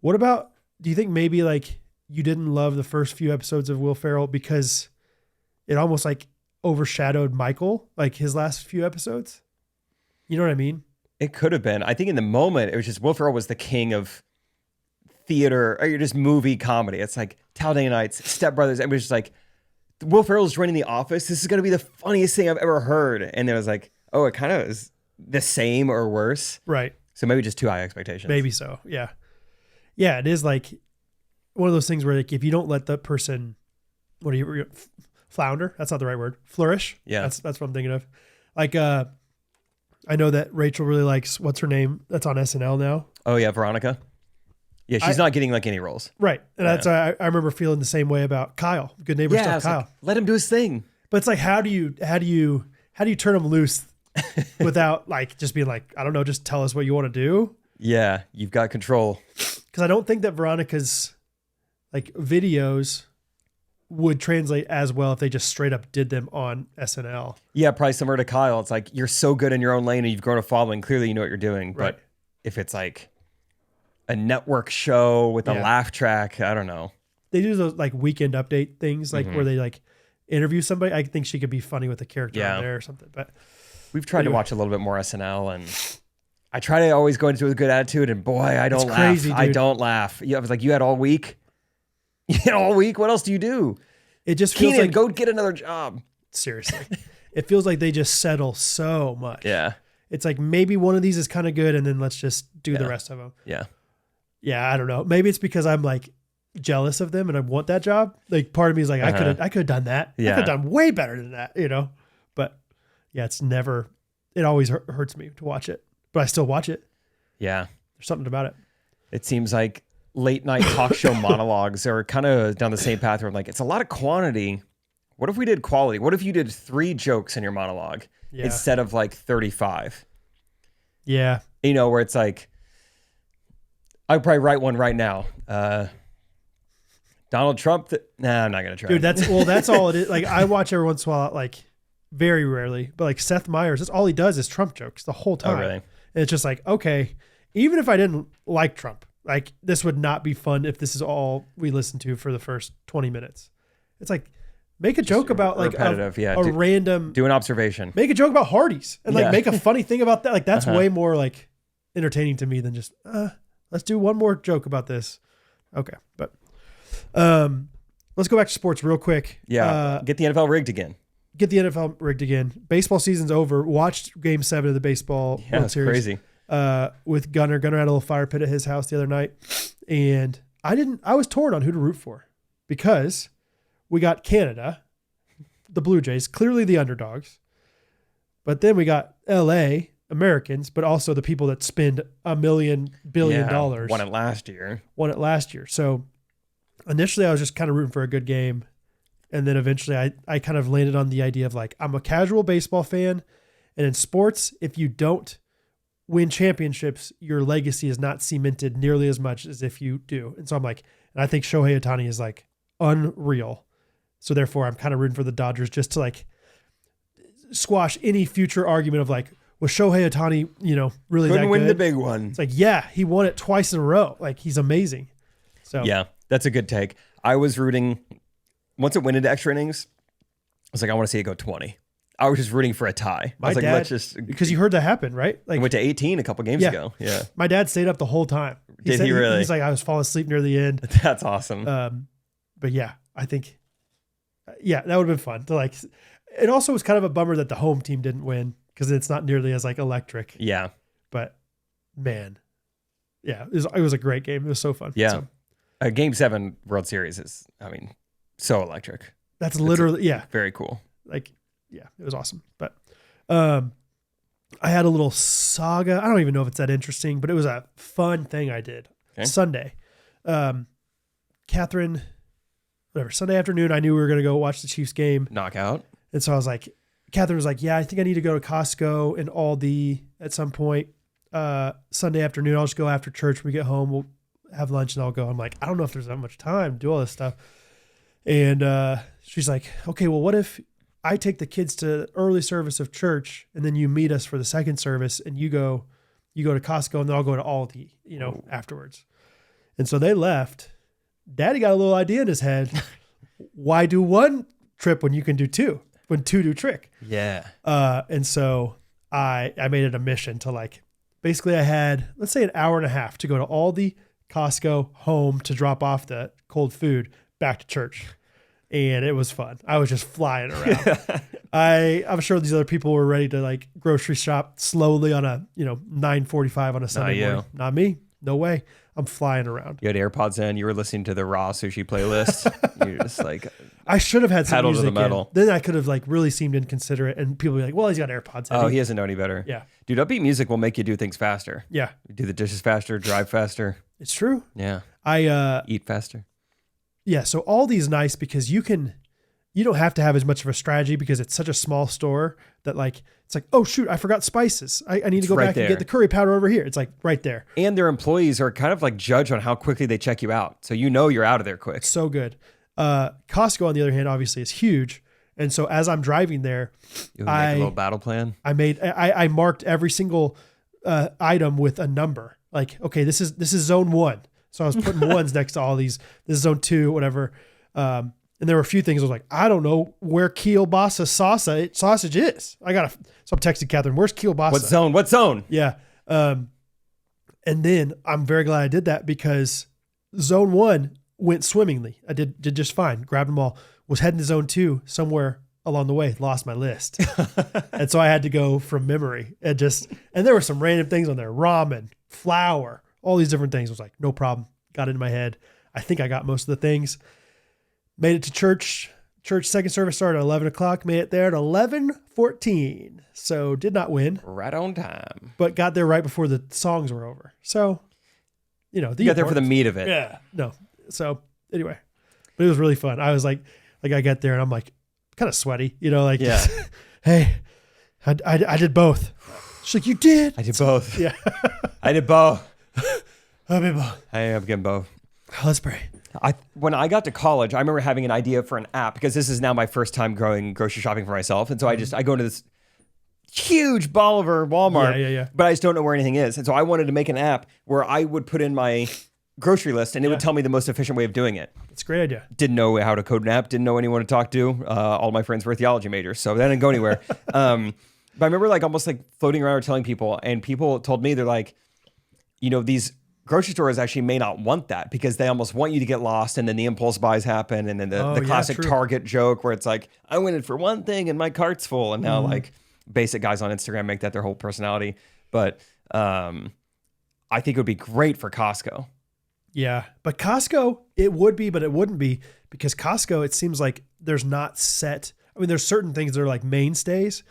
What about? Do you think maybe like you didn't love the first few episodes of Will Ferrell because it almost like overshadowed Michael, like his last few episodes? You know what I mean? It could have been. I think in the moment, it was just Will Ferrell was the king of theater or just movie comedy. It's like Talladega Nights, Step Brothers. It was just like, Will Ferrell's joining The Office. This is going to be the funniest thing I've ever heard. And it was like, oh, it kind of is the same or worse. Right. So maybe just too high expectations. Maybe so. Yeah. Yeah. It is like one of those things where like, if you don't let the person, flounder? That's not the right word. Flourish. Yeah. That's what I'm thinking of. Like, I know that Rachel really likes, what's her name? That's on SNL now. Oh yeah. Veronica. Yeah, she's not getting like any roles. Right. And that's I remember feeling the same way about Kyle. Good Neighbor stuff, Kyle. Like, let him do his thing. But it's like how do you turn him loose without like just being like, I don't know, just tell us what you want to do? Yeah, you've got control. Because I don't think that Veronica's like videos would translate as well if they just straight up did them on SNL. Yeah, probably similar to Kyle. It's like you're so good in your own lane and you've grown a following. Clearly you know what you're doing. Right. But if it's like a network show with a laugh track, I don't know. They do those like weekend update things, like where they like interview somebody. I think she could be funny with a character on there or something. But we've tried to watch a little bit more SNL, and I try to always go into it with a good attitude. And boy, I don't laugh. Crazy, I don't laugh. Yeah, I was like, you had all week. You had all week. What else do you do? It just feels Keenan, like go get another job. Seriously, it feels like they just settle so much. Yeah, it's like maybe one of these is kind of good, and then let's just do the rest of them. Yeah. Yeah, I don't know. Maybe it's because I'm like jealous of them and I want that job. Like part of me is like, I could have done that. Yeah. I could have done way better than that, But yeah, it always hurts me to watch it, but I still watch it. Yeah. There's something about it. It seems like late night talk show monologues are kind of down the same path where I'm like, it's a lot of quantity. What if we did quality? What if you did 3 jokes in your monologue instead of like 35? Yeah. Where it's like, I'd probably write one right now. Donald Trump. I'm not going to try. Dude, that's all it is. Like I watch every once in a while, like very rarely, but like Seth Meyers, that's all he does is Trump jokes the whole time. Oh, really? And it's just like, okay, even if I didn't like Trump, like this would not be fun if this is all we listen to for the first 20 minutes. It's like, make a joke about like random. Do an observation. Make a joke about Hardee's and like make a funny thing about that. Like that's way more like entertaining to me than just, let's do one more joke about this. Okay. But let's go back to sports real quick. Yeah. Get the NFL rigged again. Baseball season's over. Watched Game 7 of the baseball World Series. Crazy. With Gunner. Gunner had a little fire pit at his house the other night. And I was torn on who to root for because we got Canada, the Blue Jays, clearly the underdogs. But then we got LA, Americans, but also the people that spend $1 billion. Won it last year. So initially I was just kind of rooting for a good game. And then eventually I kind of landed on the idea of like, I'm a casual baseball fan. And in sports, if you don't win championships, your legacy is not cemented nearly as much as if you do. And so I'm like, and I think Shohei Ohtani is like unreal. So therefore I'm kind of rooting for the Dodgers just to like squash any future argument of like, was Shohei Ohtani, really couldn't that win good? the big one. It's like, yeah, he won it twice in a row. Like he's amazing. So yeah, that's a good take. I was rooting once it went into extra innings. I was like, I want to see it go 20. I was just rooting for a tie. I was like, let's just because you heard that happen, right? Like it went to 18 a couple games ago. Yeah, my dad stayed up the whole time. Did he really? He's like, I was falling asleep near the end. That's awesome. But yeah, I think, that would have been fun to like. It also was kind of a bummer that the home team didn't win because it's not nearly as like electric. Yeah, but man, it was a great game. It was so fun. Yeah, Game 7 World Series is, so electric. That's literally very cool. Like. Yeah, it was awesome. But I had a little saga. I don't even know if it's that interesting, but it was a fun thing I did. Okay. Sunday. Catherine, Sunday afternoon, I knew we were going to go watch the Chiefs game. Knockout. And so I was like, Catherine was like, yeah, I think I need to go to Costco and Aldi at some point. Sunday afternoon, I'll just go after church. When we get home, we'll have lunch and I'll go. I'm like, I don't know if there's that much time to do all this stuff. And she's like, okay, well, what if I take the kids to early service of church and then you meet us for the second service and you go to Costco and then I'll go to Aldi, afterwards. And so they left. Daddy got a little idea in his head. Why do one trip when you can do two, when two do trick? Yeah. And so I made it a mission to like, basically I had, let's say an hour and a half to go to Aldi, Costco, home to drop off the cold food, back to church. And it was fun. I was just flying around. I'm sure these other people were ready to like grocery shop slowly on a 9:45 on a Sunday morning. Not me. No way. I'm flying around. You had AirPods in. You were listening to the Raw Sushi playlist. You're just like, I should have had some pedal music to the metal. Then I could have like really seemed inconsiderate, and people would be like, "Well, he's got AirPods in." Oh, he doesn't know any better. Yeah, dude, upbeat music will make you do things faster. Yeah, do the dishes faster, drive faster. It's true. Yeah, I eat faster. Yeah, so Aldi's nice because you don't have to have as much of a strategy because it's such a small store that like, it's like, oh shoot, I forgot spices. I need to go back and get the curry powder over here. It's like right there. And their employees are kind of like judged on how quickly they check you out. So you're out of there quick. So good. Costco on the other hand, obviously is huge. And so as I'm driving there, you make a little battle plan. I marked every single item with a number. Like, okay, this is zone 1. So I was putting ones next to all these. This is zone 2, whatever. And there were a few things I was like, I don't know where kielbasa sausage is. So I'm texting Catherine, where's kielbasa? What zone? Yeah. And then I'm very glad I did that because zone 1 went swimmingly. I did just fine. Grabbed them all. Was heading to zone 2 somewhere along the way. Lost my list. And so I had to go from memory and there were some random things on there. Ramen, flour, all these different things. I was like, no problem. Got it in my head. I think I got most of the things. Made it to church. Church second service started at 11 o'clock. Made it there at 11:14. So did not win. Right on time. But got there right before the songs were over. So, you got there for the meat of it. Yeah. No. So anyway, but it was really fun. I was like I got there and I'm like kind of sweaty, yeah. Hey, I did both. She's like, you did? I did both. Yeah. I did both. I did both. Hey, I'm getting both. Let's pray. When I got to college, I remember having an idea for an app because this is now my first time going grocery shopping for myself. And so I go into this huge Bolivar Walmart, Yeah. but I just don't know where anything is. And so I wanted to make an app where I would put in my grocery list and it would tell me the most efficient way of doing it. It's a great idea. Didn't know how to code an app, didn't know anyone to talk to. All my friends were theology majors, so that didn't go anywhere. But I remember almost floating around or telling people, and people told me, they're like, these grocery stores actually may not want that because they almost want you to get lost, and then the impulse buys happen, and then the classic Target joke where it's like, I went in for one thing and my cart's full, and now basic guys on Instagram make that their whole personality. But I think it would be great for Costco. Yeah, but Costco, it would be, but it wouldn't be because Costco, it seems like there's not set. I mean, there's certain things that are like mainstays,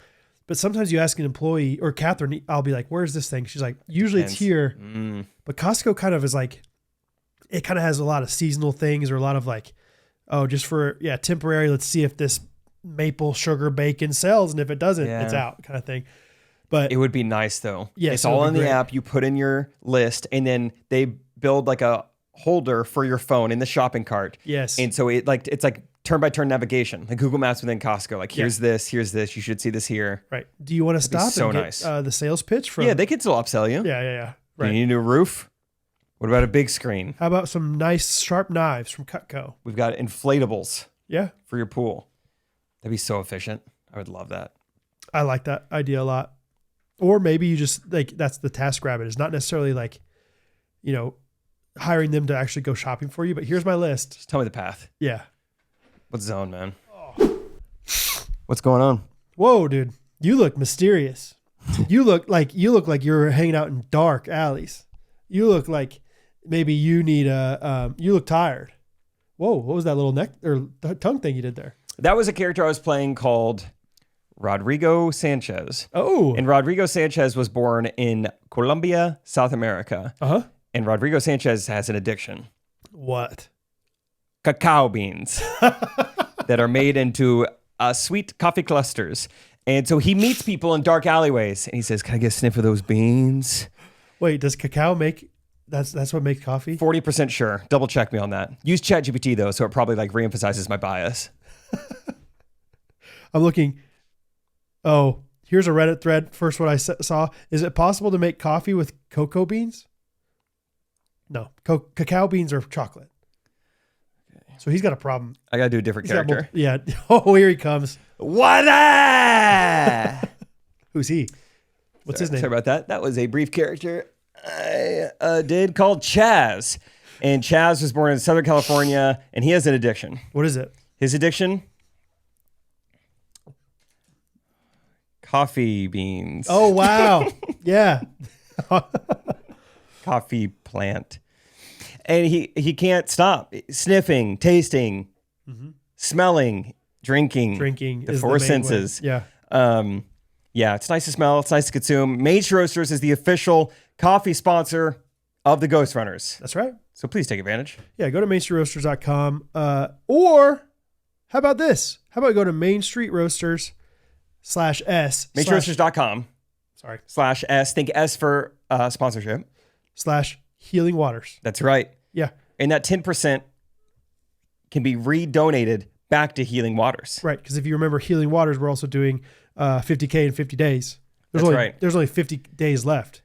but sometimes you ask an employee or Catherine, I'll be like, where's this thing? She's like, usually it's here. But Costco kind of is like, it kind of has a lot of seasonal things or a lot of Oh, just for, temporary. Let's see if this maple sugar bacon sells. And if it doesn't, it's out kind of thing. But it would be nice though. Yeah, it's so all it'd in be the great. app. You put in your list and then they build like a holder for your phone in the shopping cart. Yes. And so it's like turn by turn navigation, like Google Maps within Costco. Like here's this, you should see this here. Right. Do you want to stop so and get nice. The sales pitch from? Yeah, they could still upsell you. Yeah. Do Right. you need a new roof? What about a big screen? How about some nice sharp knives from Cutco? We've got inflatables Yeah. for your pool. That'd be so efficient. I would love that. I like that idea a lot. Or maybe you just that's the TaskRabbit. It's not necessarily hiring them to actually go shopping for you, but here's my list. Just tell me the path. Yeah. What zone, man? What's going on? Whoa, dude. You look mysterious. You look like you're hanging out in dark alleys. You look like maybe you need you look tired. Whoa, what was that little neck or tongue thing you did there? That was a character I was playing called Rodrigo Sanchez. Oh. And Rodrigo Sanchez was born in Colombia, South America. Uh-huh. And Rodrigo Sanchez has an addiction. What? Cacao beans that are made into sweet coffee clusters. And so he meets people in dark alleyways and he says, "Can I get a sniff of those beans?" Wait, does cacao make that's what makes coffee? 40% sure. Double check me on that. Use ChatGPT though, so it probably like reemphasizes my bias. I'm looking. Oh, here's a Reddit thread. First one I saw. Is it possible to make coffee with cocoa beans? No, cacao beans are chocolate. So he's got a problem. I gotta do a different character. Yeah. Oh, here he comes. What? Who's he? What's his name? Sorry about that. That was a brief character I did called Chaz. And Chaz was born in Southern California and he has an addiction. What is it? His addiction? Coffee beans. Oh, wow. Yeah. Coffee plant. And he can't stop sniffing, tasting, smelling, drinking. Drinking The is four the main senses. way. Yeah. Yeah, it's nice to smell. It's nice to consume. Main Street Roasters is the official coffee sponsor of the Ghostrunners. That's right. So please take advantage. Yeah, go to mainstreetroasters.com. Or how about this? How about go to mainstreetroasters /S. MainStreetRoasters.com Sorry. /S. Think S for sponsorship. /Healing Waters. That's right. Yeah. And that 10% can be re-donated back to Healing Waters. Right. Because if you remember Healing Waters, we're also doing 50K in 50 days. That's right. There's only 50 days left.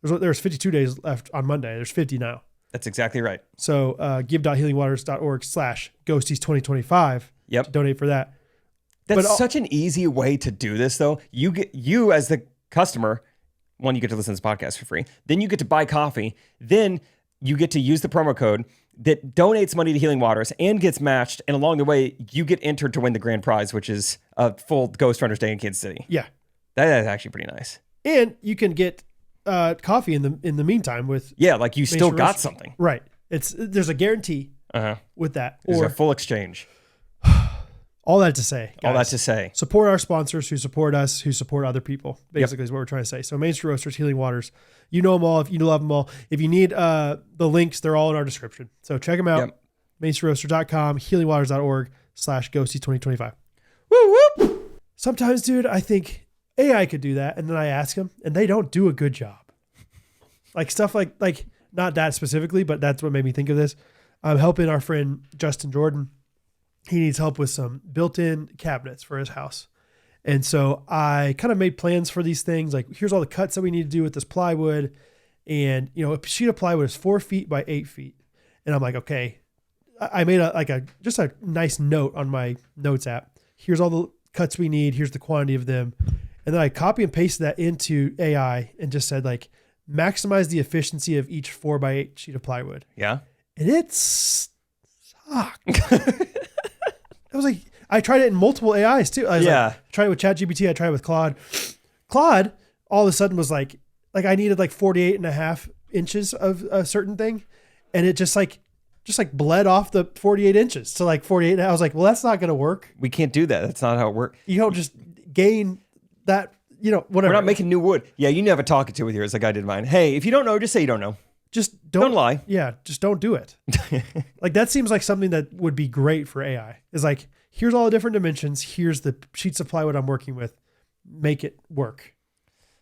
There's 52 days left on Monday. There's 50 now. That's exactly right. So give.healingwaters.org /ghosties2025 Yep. to donate for that. That's such an easy way to do this, though. You as the customer, one, you get to listen to this podcast for free. Then you get to buy coffee. Then you get to use the promo code that donates money to Healing Waters and gets matched. And along the way, you get entered to win the grand prize, which is a full Ghostrunners Day in Kansas City. Yeah. That is actually pretty nice. And you can get coffee in the meantime with like you still got something. Right. There's a guarantee with that. There's Or a full exchange. all that to say, guys, All that to say. support our sponsors who support us, who support other people, basically is what we're trying to say. So Main Street Roasters, Healing Waters, you know them all. If you love them all, if you need the links, they're all in our description. So check them out. Yep. mainstreetroasters.com, healingwaters.org /ghosties2025. Woo woo. Sometimes, dude, I think AI could do that. And then I ask them and they don't do a good job. Like stuff like not that specifically, but that's what made me think of this. I'm helping our friend Justin Jordan. He needs help with some built-in cabinets for his house. And so I kind of made plans for these things. Like, here's all the cuts that we need to do with this plywood. And, a sheet of plywood is 4 feet by 8 feet. And I'm like, okay, I made just a nice note on my notes app. Here's all the cuts we need. Here's the quantity of them. And then I copy and pasted that into AI and just said maximize the efficiency of each 4 by 8 sheet of plywood. Yeah. And it sucked. It was I tried it in multiple AIs too. I tried it with ChatGPT. I tried it with Claude. Claude all of a sudden was like I needed 48.5 inches of a certain thing. And it just bled off the 48 inches to 48. And I was like, well, that's not going to work. We can't do that. That's not how it works. You don't just gain that, whatever. We're not making new wood. Yeah, you never talk it to with yours like I did mine. Hey, if you don't know, just say you don't know. just Don't lie. Yeah, just don't do it. Like that seems like something that would be great for AI. Is like, here's all the different dimensions. Here's the sheets of plywood I'm working with. Make it work.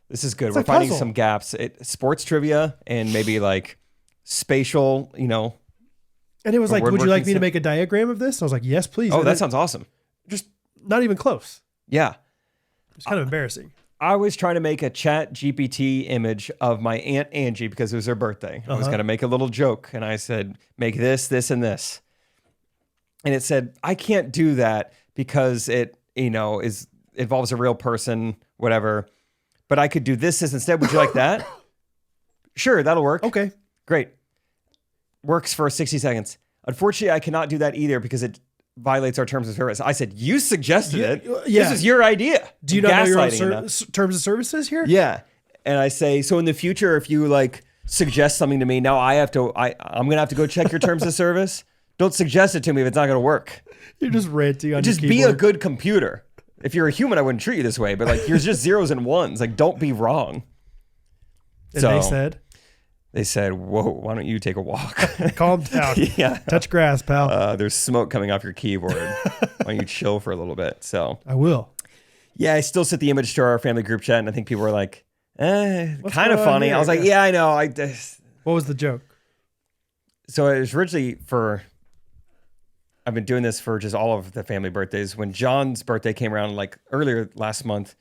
This is good. It's We're like finding puzzle. some gaps. Sports trivia and maybe like spatial, And it was Or like, would you woodworking like me to stuff. make a diagram of this? I was like, yes, please. Oh, And that then sounds awesome. just not even close. Yeah. It's kind of embarrassing. I was trying to make a Chat GPT image of my Aunt Angie because it was her birthday. I was going to make a little joke, and I said, make this, this, and this. And it said, I can't do that because it, involves a real person, whatever. But I could do this instead. Would you like that? Sure, that'll work. Okay. Great. Works for 60 seconds. Unfortunately, I cannot do that either because it violates our terms of service. I said, you suggested it. Yeah. This is your idea. Do you not know your own Gaslighting enough. terms of services here? Yeah. And I say, so in the future, if you like suggest something to me, now I'm going to have to go check your terms of service. Don't suggest it to me if it's not going to work. You're just ranting on Just your be a keyboard. good computer. If you're a human, I wouldn't treat you this way, but like, here's just zeros and ones. Like, don't be wrong. And They said, whoa, why don't you take a walk? calm down. Yeah. Touch grass, pal. There's smoke coming off your keyboard. Why don't you chill for a little bit? So, I will. yeah, I still sent the image to our family group chat, and I think people were like, kind of going on funny. here? I was like, yeah, I know. What was the joke? So it was originally I've been doing this for just all of the family birthdays. When John's birthday came around, like earlier last month,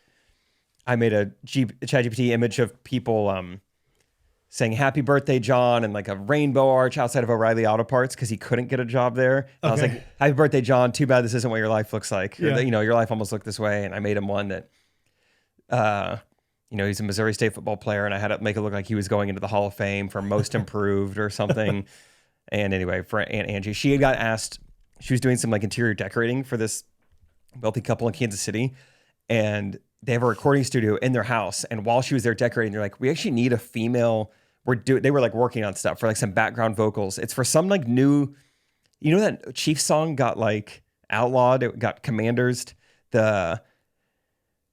I made a ChatGPT image of people saying happy birthday, John, and like a rainbow arch outside of O'Reilly Auto Parts because he couldn't get a job there. And I was like, happy birthday, John. Too bad this isn't what your life looks like. Yeah. Or, your life almost looked this way. And I made him one that, he's a Missouri State football player, and I had to make it look like he was going into the Hall of Fame for most improved or something. And anyway, for Aunt Angie, she had got asked, she was doing some like interior decorating for this wealthy couple in Kansas City. And they have a recording studio in their house. And while she was there decorating, they're like, we actually need a female. They were like working on stuff for like some background vocals. It's for some like new, that Chiefs song got like outlawed. It got commanders. There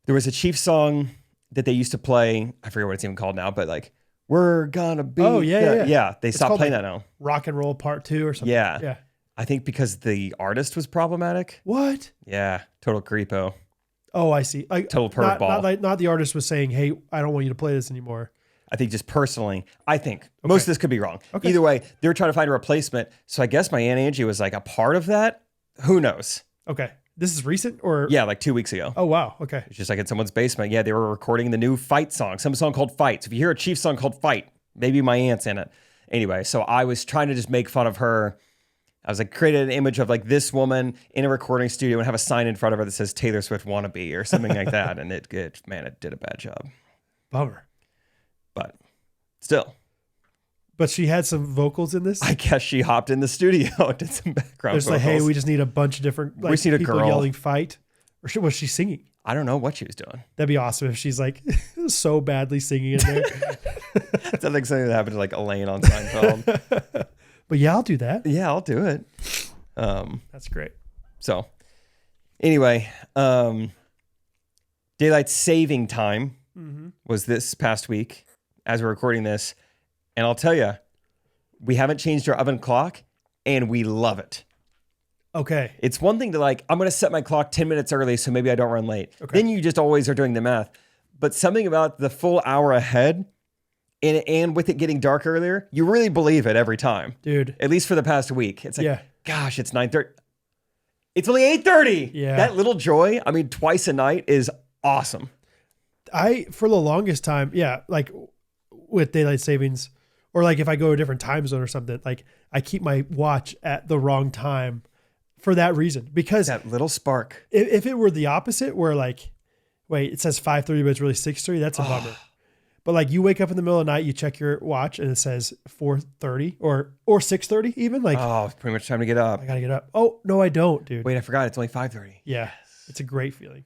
was a Chiefs song that they used to play. I forget what it's even called now, but like, we're gonna be. Oh, yeah. Yeah. They It's stopped called, playing like, that now. Rock and Roll Part 2 or something. Yeah. Yeah. I think because the artist was problematic. What? Yeah. Total creepo. Oh, I see. Total perv ball. Not the artist was saying, hey, I don't want you to play this anymore. I think just personally, most of this could be wrong. Okay. Either way, they were trying to find a replacement. So I guess my Aunt Angie was like a part of that. Who knows? Okay. This is recent or? Yeah, like 2 weeks ago. Oh, wow. Okay. It's just like in someone's basement. Yeah, they were recording the new Fight song, some song called Fight. So if you hear a Chiefs song called Fight, maybe my aunt's in it. Anyway, so I was trying to just make fun of her. I was like, created an image of like this woman in a recording studio and have a sign in front of her that says Taylor Swift wannabe or something like that. And it did a bad job. Bummer. But still. But she had some vocals in this? I guess she hopped in the studio and did some background There's vocals. like, hey, we just need a bunch of different We just need a people girl. yelling fight. Or was she singing? I don't know what she was doing. That'd be awesome if she's like so badly singing in there. Sounds like something that happened to like Elaine on Seinfeld. But yeah, I'll do that. Yeah, I'll do it. That's great. So anyway, daylight saving time was this past week as we're recording this. And I'll tell you, we haven't changed our oven clock and we love it. Okay. It's one thing to like, I'm going to set my clock 10 minutes early so maybe I don't run late. Okay. Then you just always are doing the math. But something about the full hour ahead and with it getting dark earlier, you really believe it every time. Dude. At least for the past week. It's like, Yeah. gosh, it's 9:30. It's only 8:30. Yeah. That little joy, I mean, twice a night is awesome. For the longest time, yeah, like with daylight savings or like if I go to a different time zone or something, like I keep my watch at the wrong time for that reason. Because That little spark. if it were the opposite where like, wait, it says 5:30, but it's really 6:30, that's a bummer. But like you wake up in the middle of the night, you check your watch and it says 4:30 or 6:30 even. Like, Oh, it's pretty much time to get up. I gotta get up. Oh, no, I don't, dude. Wait, I forgot. It's only 5:30. Yeah. It's a great feeling.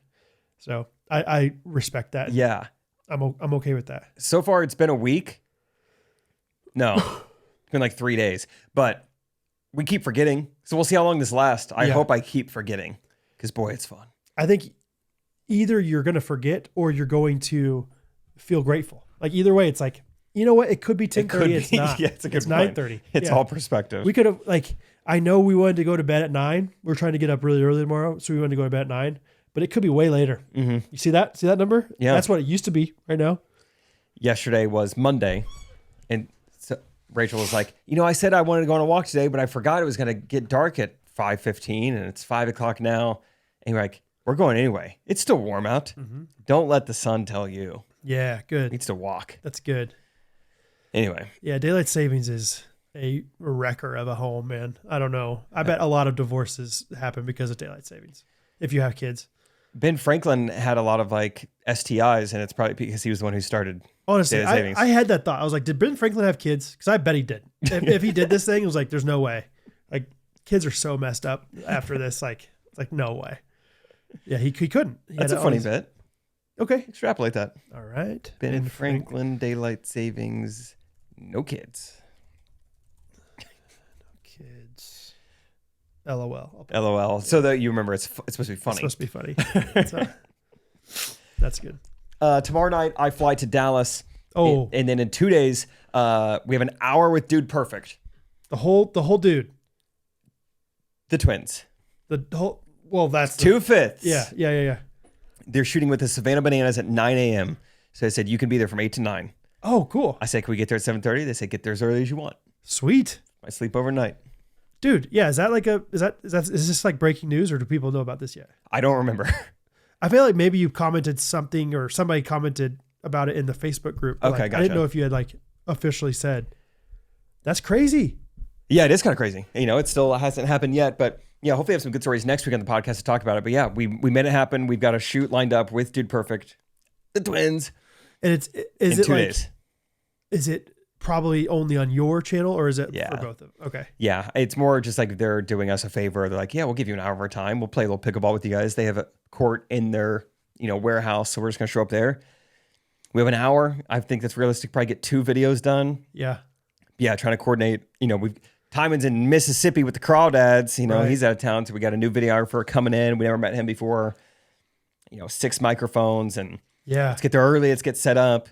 So I respect that. Yeah. I'm okay with that. So far, it's been a week. No, it's been like 3 days. But we keep forgetting. So we'll see how long this lasts. I hope I keep forgetting because, boy, it's fun. I think either you're going to forget or you're going to feel grateful. Like either way, it's like You know what? It could be 10:30. It could It's be. not. Yeah, it's a good It's point. 9:30. It's Yeah. all perspective. We could have I know we wanted to go to bed at 9. We're trying to get up really early tomorrow, so we wanted to go to bed at 9. But it could be way later. Mm-hmm. You see that? See that number? Yeah. That's what it used to be right now. Yesterday was Monday, and so Rachel was like, I said I wanted to go on a walk today, but I forgot it was going to get dark at 5:15, and it's 5 o'clock now. And you're like, we're going anyway. It's still warm out. Mm-hmm. Don't let the sun tell you. Yeah, good. Needs to walk. That's good. Anyway. Yeah, daylight savings is a wrecker of a home, man. I don't know. I bet a lot of divorces happen because of daylight savings. If you have kids. Ben Franklin had a lot of like STIs, and it's probably because he was the one who started. Honestly, daylight savings. I had that thought. I was like, did Ben Franklin have kids? Because I bet he did. If he did this thing, it was like, there's no way. Like, kids are so messed up after this. Like, it's like, no way. Yeah, he couldn't. That's a funny bit. Okay. Extrapolate that. All right. Ben Franklin, daylight savings, no kids. Kids. LOL. LOL. So that you remember it's supposed to be funny. It's supposed to be funny. That's good. Tomorrow night, I fly to Dallas. Oh. And then in 2 days, we have an hour with Dude Perfect. The whole dude. The twins. The whole, well, that's 2/5. Yeah. They're shooting with the Savannah Bananas at 9 a.m. So I said, you can be there from 8 to 9. Oh, cool. I said, can we get there at 7:30? They said, get there as early as you want. Sweet. I sleep overnight. Dude, yeah, is this like breaking news, or do people know about this yet? I don't remember. I feel like maybe you commented something, or somebody commented about it in the Facebook group. Okay, like, gotcha. I didn't know if you had like officially said. That's crazy. Yeah, it is kind of crazy. It still hasn't happened yet, but yeah, hopefully I have some good stories next week on the podcast to talk about it. But yeah, we made it happen. We've got a shoot lined up with Dude Perfect, the twins. And is in it 2 like, days. Is it probably only on your channel, or is it Yeah. for both of them? Okay. Yeah, it's more just like they're doing us a favor. They're like, yeah, we'll give you an hour of our time. We'll play a little pickleball with you guys. They have a court in their, warehouse, so we're just gonna show up there. We have an hour. I think that's realistic. Probably get 2 videos done. Yeah. Yeah, trying to coordinate. Timon's in Mississippi with the Crawdads. Right. He's out of town, so we got a new videographer coming in. We never met him before. 6 microphones, and Yeah. let's get there early. Let's get set up.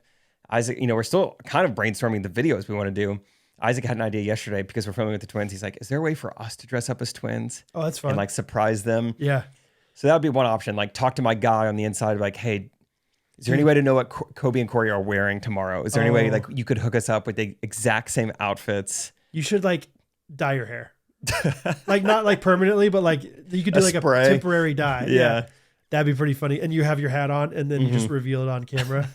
Isaac, we're still kind of brainstorming the videos we want to do. Isaac had an idea yesterday because we're filming with the twins. He's like, is there a way for us to dress up as twins? Oh, that's fun. And like surprise them? Yeah. So that would be one option. Like talk to my guy on the inside, like, hey, is there any way to know what Kobe and Corey are wearing tomorrow? Is there any way like you could hook us up with the exact same outfits? You should like dye your hair. Like not like permanently, but like you could do like spray. a temporary dye. Yeah. That'd be pretty funny. And you have your hat on and then you just reveal it on camera.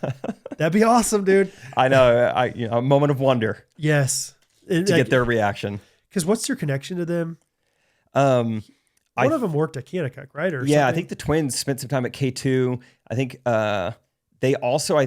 That'd be awesome, dude. I know. A moment of wonder Yes. to get their reaction. Because what's your connection to them? One One of them worked at Kanakuk, right? Or yeah, I something? think the twins spent some time at K2. I think they also,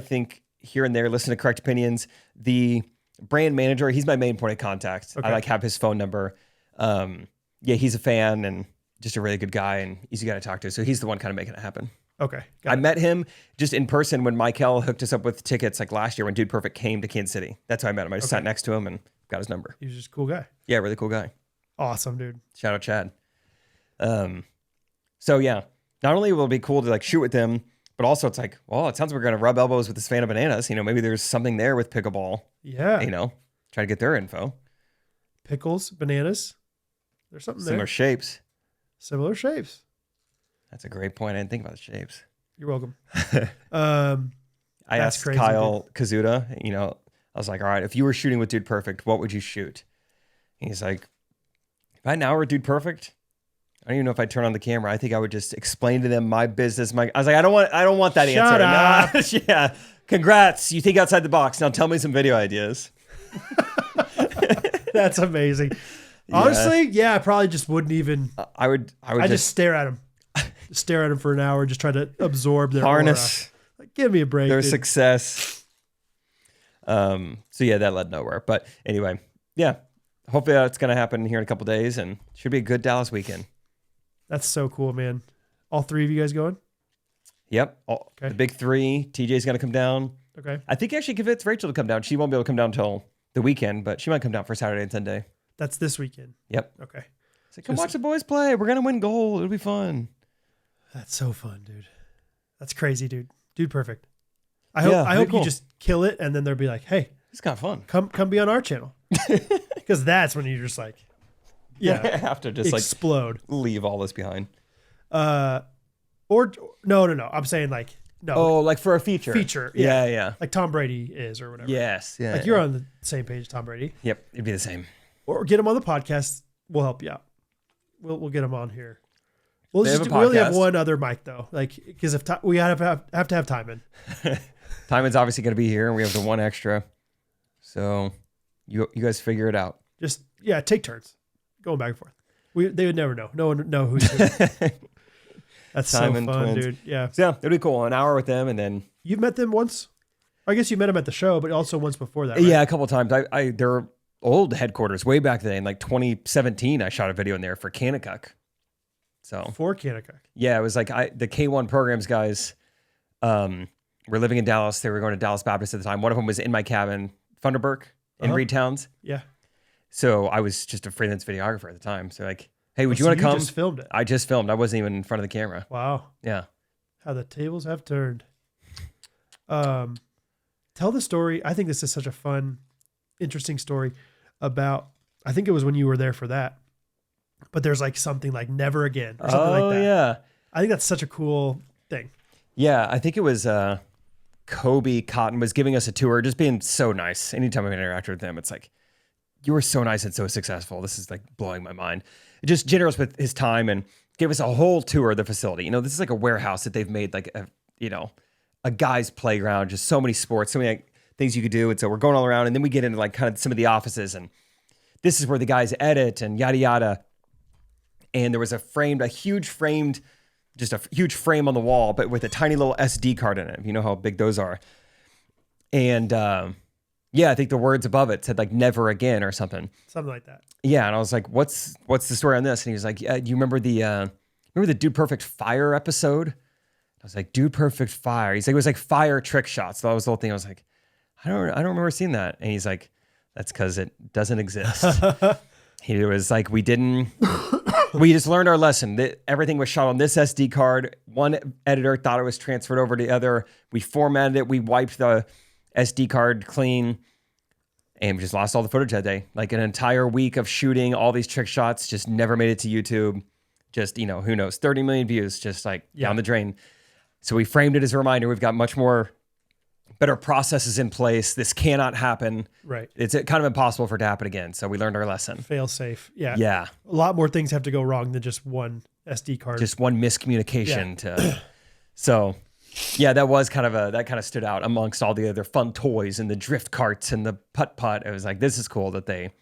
here and there, listen to Correct Opinions. The brand manager, he's my main point of contact. Okay. I have his phone number. Yeah, he's a fan and just a really good guy and easy guy to talk to. So he's the one kind of making it happen. Okay. I met him just in person when Michael hooked us up with tickets like last year when Dude Perfect came to Kansas City. That's how I met him. I just sat next to him and got his number. He was just a cool guy. Yeah, really cool guy. Awesome, dude. Shout out Chad. So yeah, not only will it be cool to like shoot with them, but also it's like, well, it sounds like we're gonna rub elbows with the Savannah Bananas. Maybe there's something there with pickleball. Yeah. Try to get their info. Pickles, bananas. There's something Similar there. shapes. Similar shapes. That's a great point. I didn't think about the shapes. You're welcome. I That's asked crazy, Kyle Kazuda, I was like, all right, if you were shooting with Dude Perfect, what would you shoot? And he's like, if I had an hour with Dude Perfect, I don't even know if I'd turn on the camera. I think I would just explain to them my business. I was like, I don't want that Shut answer. up. Yeah. Congrats. You think outside the box. Now tell me some video ideas. That's amazing. Honestly, yeah, I probably just wouldn't even. I would just stare at him. Stare at him for an hour, just try to absorb their harness aura. Like, give me a break. their dude. success. So yeah, that led nowhere. But anyway, yeah, hopefully that's going to happen here in a couple of days and should be a good Dallas weekend. That's so cool, man. All 3 of you guys going? Yep. Okay. The big 3. TJ's going to come down. Okay. I think actually convince Rachel to come down. She won't be able to come down until the weekend, but she might come down for Saturday and Sunday. That's this weekend. Yep. Okay. So come watch the boys play. We're going to win gold. It'll be fun. That's so fun, dude. That's crazy, dude. Dude, perfect. I hope really you cool. just kill it and then they'll be like, hey, It's kind of fun. Come be on our channel. Because that's when you're just like, yeah, I have to just explode. Leave all this behind. Or no. I'm saying like, no. Oh, like for a feature. Feature. Yeah. Like Tom Brady is or whatever. Yes. Yeah. Like you're on the same page as Tom Brady. Yep. It'd be the same. Or get him on the podcast. We'll help you out. We'll get him on here. We only have one other mic though. Like, because if we have to have Timon. Timon's obviously going to be here and we have the one extra. So you guys figure it out. Just, take turns. Going back and forth. They would never know. No one would know who's who. That's Simon so fun, twins. Dude. Yeah. So, it'll be cool. An hour with them, and then you've met them once. I guess you met them at the show, but also once before that. Right? Yeah, a couple of times. Their old headquarters way back then, like 2017. I shot a video in there for Kanakuk. So for Kanakuk. Yeah, it was like the K1 programs guys were living in Dallas. They were going to Dallas Baptist at the time. One of them was in my cabin, Thunderburg in Reed Towns. Yeah. So I was just a freelance videographer at the time. So like, hey, would you want to come? You just filmed it. I just filmed. I wasn't even in front of the camera. Wow. Yeah. How the tables have turned. Tell the story. I think this is such a fun, interesting story about, I think it was when you were there for that, but there's like something like never again or something like that. Yeah. I think that's such a cool thing. Yeah. I think it was, Kobe Cotton was giving us a tour, just being so nice. Anytime I interact with them, it's like, you were so nice and so successful. This is like blowing my mind. Just generous with his time and gave us a whole tour of the facility. This is like a warehouse that they've made like a guy's playground, just so many sports, so many like, things you could do. And so we're going all around and then we get into like kind of some of the offices and this is where the guys edit and yada, yada. And there was a huge frame on the wall, but with a tiny little SD card in it. You know how big those are. And, I think the words above it said like never again or something. Something like that. Yeah. And I was like, what's the story on this? And he was like, do you remember the Dude Perfect Fire episode? I was like, Dude Perfect Fire. He's like, it was like fire trick shots. So that was the whole thing. I was like, I don't remember seeing that. And he's like, that's because it doesn't exist. He was like, we just learned our lesson. That everything was shot on this SD card. One editor thought it was transferred over to the other. We formatted it. We wiped the SD card clean and we just lost all the footage that day. Like an entire week of shooting all these trick shots, just never made it to YouTube. Just, who knows, 30 million views, just like down the drain. So we framed it as a reminder. We've got much more better processes in place. This cannot happen. Right. It's kind of impossible for it to happen again. So we learned our lesson. Fail safe. Yeah. Yeah. A lot more things have to go wrong than just one SD card. Just one miscommunication So yeah, that was that kind of stood out amongst all the other fun toys and the drift carts and the putt. It was like, this is cool that they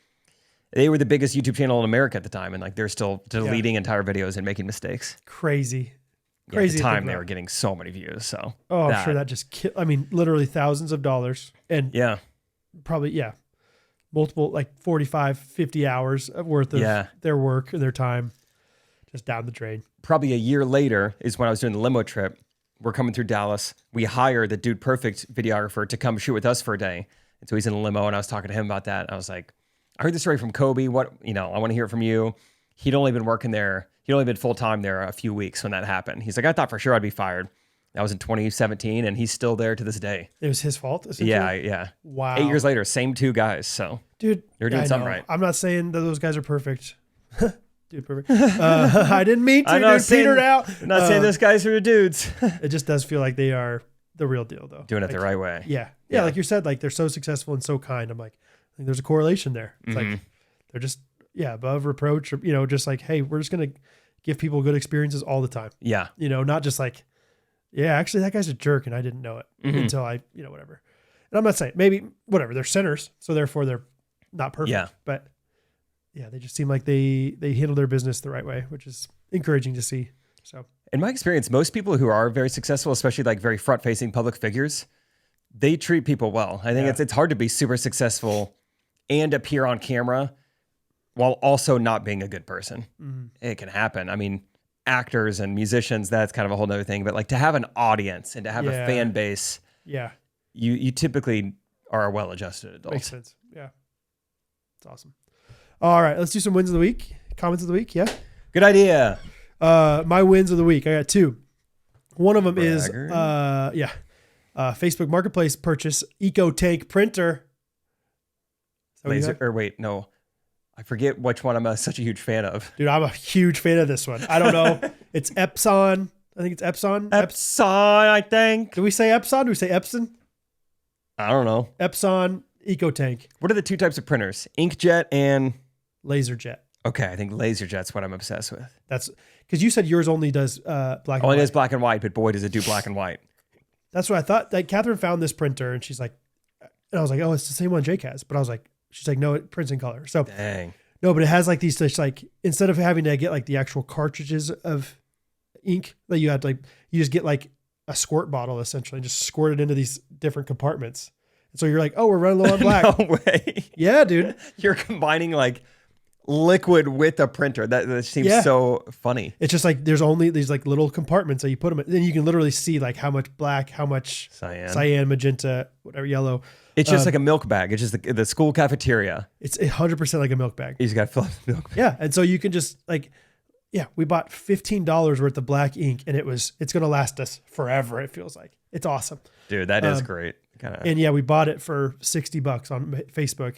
were the biggest YouTube channel in America at the time. And like, they're still deleting entire videos and making mistakes. Crazy. Yeah, at the time they were getting so many views. So I'm sure that just literally thousands of dollars and probably, multiple like 45, 50 hours worth of their work and their time just down the drain. Probably a year later is when I was doing the limo trip. We're coming through Dallas. We hired the Dude Perfect videographer to come shoot with us for a day. And so he's in a limo and I was talking to him about that. I was like, I heard the story from Kobe. I want to hear it from you. He'd only been working there. He'd only been full-time there a few weeks when that happened. He's like, I thought for sure I'd be fired. That was in 2017 and he's still there to this day. It was his fault? Yeah. Wow. 8 years later, same two guys. So dude, they're doing something right. I'm not saying that those guys are perfect. Dude, perfect. I didn't mean to, dude. Petered out. I'm not saying those guys are the dudes. It just does feel like they are the real deal, though. Doing it the right way. Yeah. Like you said, like they're so successful and so kind. I'm like, I think there's a correlation there. It's like they're just, above reproach, or, just like, hey, we're just going to give people good experiences all the time. Yeah. Not just like, actually that guy's a jerk and I didn't know it until I, whatever. And I'm not saying maybe whatever, they're sinners. So therefore they're not perfect. Yeah. But they just seem like they handle their business the right way, which is encouraging to see. So in my experience, most people who are very successful, especially like very front facing public figures, they treat people well. I think it's hard to be super successful and appear on camera while also not being a good person. It can happen. I mean, actors and musicians, that's kind of a whole nother thing, but like to have an audience and to have a fan base, you typically are a well-adjusted adult. Makes sense. Yeah. It's awesome. All right, let's do some wins of the week. Comments of the week, yeah? Good idea. My wins of the week, I got two. One of them is, Facebook Marketplace purchase, Eco Tank printer. what you Laser, have? or wait, no. I forget which one I'm such a huge fan of. Dude, I'm a huge fan of this one. I don't know. It's Epson. I think it's Epson. Epson, I think. Do we say Epson? Do we say Epson? I don't know. Epson EcoTank What are the two types of printers? Inkjet and... LaserJet. Okay, I think LaserJet's what I'm obsessed with. That's because you said yours only does black and white. Only does black and white, but boy, does it do black and white. That's what I thought. Like Catherine found this printer and she's like, and I was like, oh, it's the same one Jake has. But I was like, she's like, no, it prints in color. So Dang. no, but it has like these, just like, instead of having to get like the actual cartridges of ink that you had to like, you just get like a squirt bottle essentially and just squirt it into these different compartments. And so you're like, oh, we're running low on black. No way. Yeah, dude. You're combining like liquid with a printer. That seems so funny. It's just like there's only these like little compartments that you put them in. Then you can literally see like how much black, how much cyan, magenta, whatever, yellow. It's just like a milk bag. It's just the school cafeteria. It's 100% like a milk bag. You just got to fill up the milk bag. Yeah. And so you can just like, yeah, we bought $15 worth of black ink and it's going to last us forever. It feels like it's awesome. Dude, that is great. And yeah, we bought it for $60 on Facebook,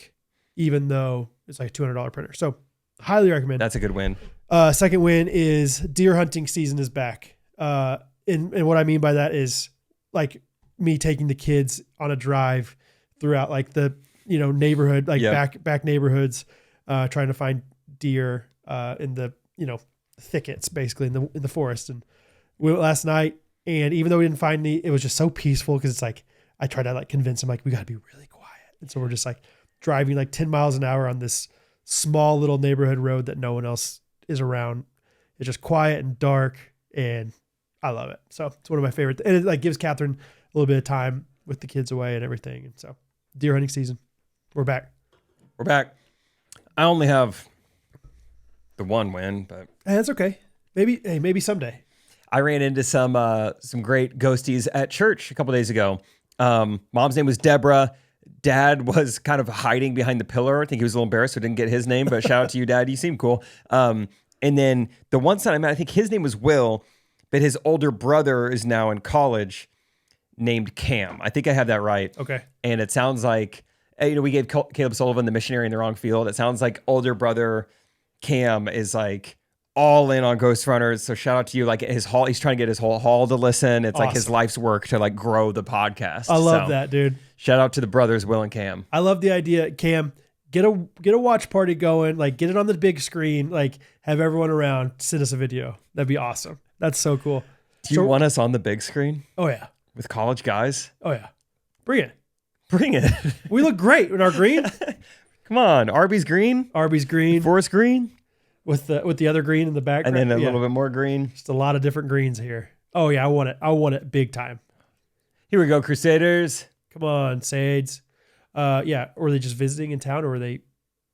even though it's like a $200 printer. So highly recommend. That's a good win. Second win is deer hunting season is back. And what I mean by that is like me taking the kids on a drive throughout like the, neighborhood, like back neighborhoods, trying to find deer, in the, thickets basically in the forest. And we went last night, and even though we didn't find any, it was just so peaceful. Cause it's like, I tried to like convince him, like, we got to be really quiet. And so we're just like driving like 10 miles an hour on this small little neighborhood road that no one else is around. It's just quiet and dark, and I love it. So it's one of my favorite, and it like gives Catherine a little bit of time with the kids away and everything. And so deer hunting season, we're back. We're back. I only have the one win, but Hey, that's okay. Maybe someday. I ran into some great ghosties at church a couple days ago. Mom's name was Deborah. Dad was kind of hiding behind the pillar. I think he was a little embarrassed, so didn't get his name, but shout out to you, Dad. You seem cool. And then the one son I met, I think his name was Will, but his older brother is now in college named Cam. I think I have that right. Okay. And it sounds like, we gave Caleb Sullivan the missionary in the wrong field. It sounds like older brother Cam is like all in on Ghostrunners. So shout out to you. Like he's trying to get his whole hall to listen. It's awesome. Like his life's work to like grow the podcast. I love that, dude. Shout out to the brothers, Will and Cam. I love the idea. Cam, get a watch party going, like get it on the big screen, like have everyone around, send us a video. That'd be awesome. That's so cool. Do you want us on the big screen? Oh yeah. With college guys? Oh yeah. Bring it. Bring it. We look great in our green. Come on. Arby's green. Forest green. With the other green in the background. And then a little bit more green. Just a lot of different greens here. Oh yeah, I want it. I want it big time. Here we go, Crusaders. Come on, Sades. Yeah. Or are they just visiting in town, or are they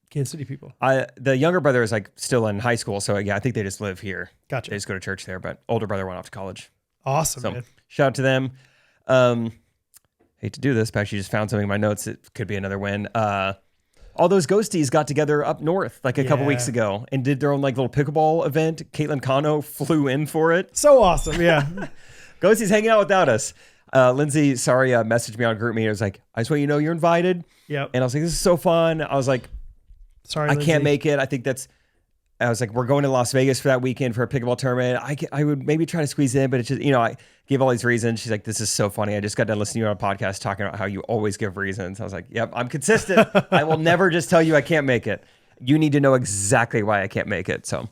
Kansas City people? The younger brother is like still in high school, so yeah, I think they just live here. Gotcha. They just go to church there, but older brother went off to college. Awesome, so, man. Shout out to them. Hate to do this, but I actually just found something in my notes. It could be another win. All those ghosties got together up north like a couple weeks ago and did their own like little pickleball event. Caitlin Cano flew in for it. So awesome, yeah. Ghosties hanging out without us. Lindsay, messaged me on group meeting. I was like, I just want you to know you're invited. Yep. And I was like, this is so fun. I was like, sorry, I can't make it. I was like, we're going to Las Vegas for that weekend for a pickleball tournament. I would maybe try to squeeze in, but it's just, I gave all these reasons. She's like, this is so funny. I just got done listening to you on a podcast talking about how you always give reasons. I was like, yep, I'm consistent. I will never just tell you I can't make it. You need to know exactly why I can't make it. So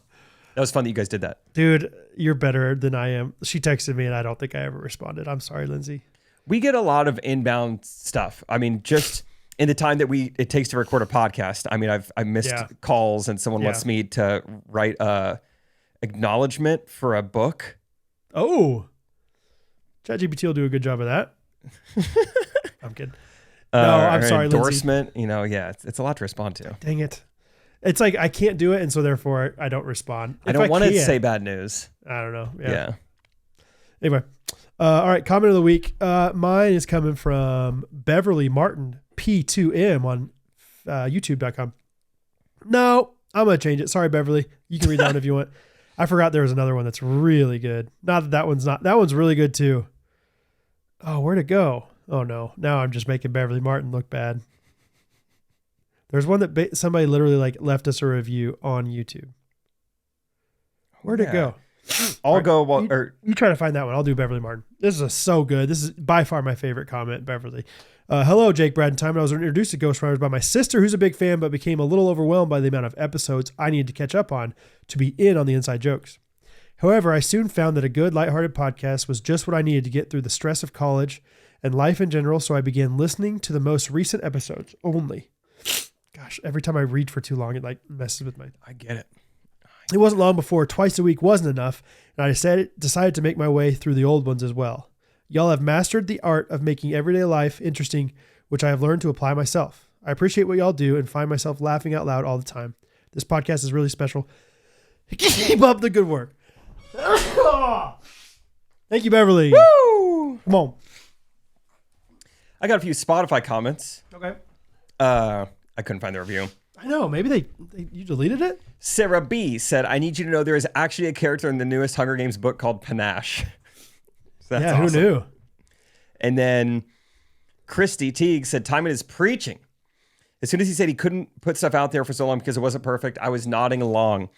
that was fun that you guys did that. Dude, you're better than I am. She texted me and I don't think I ever responded. I'm sorry, Lindsay. We get a lot of inbound stuff. I mean, just in the time that it takes to record a podcast. I mean, I missed calls and someone wants me to write a acknowledgement for a book. Oh, ChatGPT will do a good job of that. I'm kidding. No, I'm sorry, endorsement, Lindsay. It's a lot to respond to. Dang it. It's like I can't do it, and so therefore I don't respond. I don't want to say bad news. I don't know. Yeah. Anyway, all right. Comment of the week. Mine is coming from Beverly Martin P2M on YouTube.com. No, I'm gonna change it. Sorry, Beverly. You can read that one if you want. I forgot there was another one that's really good. Not that one's not. That one's really good too. Oh, where'd it go? Oh no. Now I'm just making Beverly Martin look bad. There's one that somebody literally like left us a review on YouTube. Where'd it go? I'll go. You try to find that one. I'll do Beverly Martin. This is so good. This is by far my favorite comment, Beverly. Hello, Jake, Brad, and Time. I was introduced to Ghostrunners by my sister, who's a big fan, but became a little overwhelmed by the amount of episodes I needed to catch up on to be in on the inside jokes. However, I soon found that a good, lighthearted podcast was just what I needed to get through the stress of college and life in general, so I began listening to the most recent episodes only. Gosh, every time I read for too long, it like messes with my... I get it. It wasn't long before twice a week wasn't enough, and I decided to make my way through the old ones as well. Y'all have mastered the art of making everyday life interesting, which I have learned to apply myself. I appreciate what y'all do and find myself laughing out loud all the time. This podcast is really special. Keep up the good work. Thank you, Beverly. Woo! Come on. I got a few Spotify comments. Okay. I couldn't find the review. I know. Maybe you deleted it? Sarah B said, I need you to know there is actually a character in the newest Hunger Games book called Panache. So that's awesome. Who knew? And then Christy Teague said, Timon is preaching. As soon as he said he couldn't put stuff out there for so long because it wasn't perfect, I was nodding along.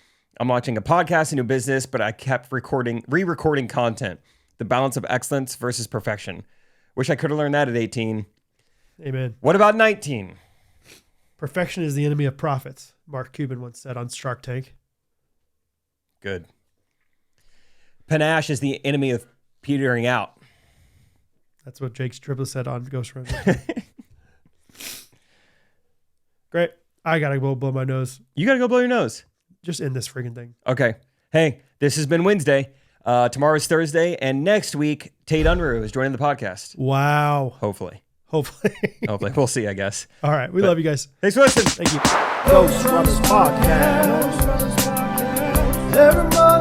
I'm watching a podcast, a new business, but I kept re-recording content. The balance of excellence versus perfection. Wish I could have learned that at 18. Amen. What about 19? Perfection is the enemy of profits, Mark Cuban once said on Shark Tank. Good. Panache is the enemy of petering out. That's what Jake's Triplet said on Ghostrunners. Great. I got to go blow my nose. You got to go blow your nose. Just end this freaking thing. Okay. Hey, this has been Wednesday. Tomorrow's Thursday. And next week, Tate Unruh is joining the podcast. Wow. Hopefully. Hopefully. We'll see, I guess. All right. We love you guys. Thanks for listening. Thank you. Ghostrunners Podcast. Everybody.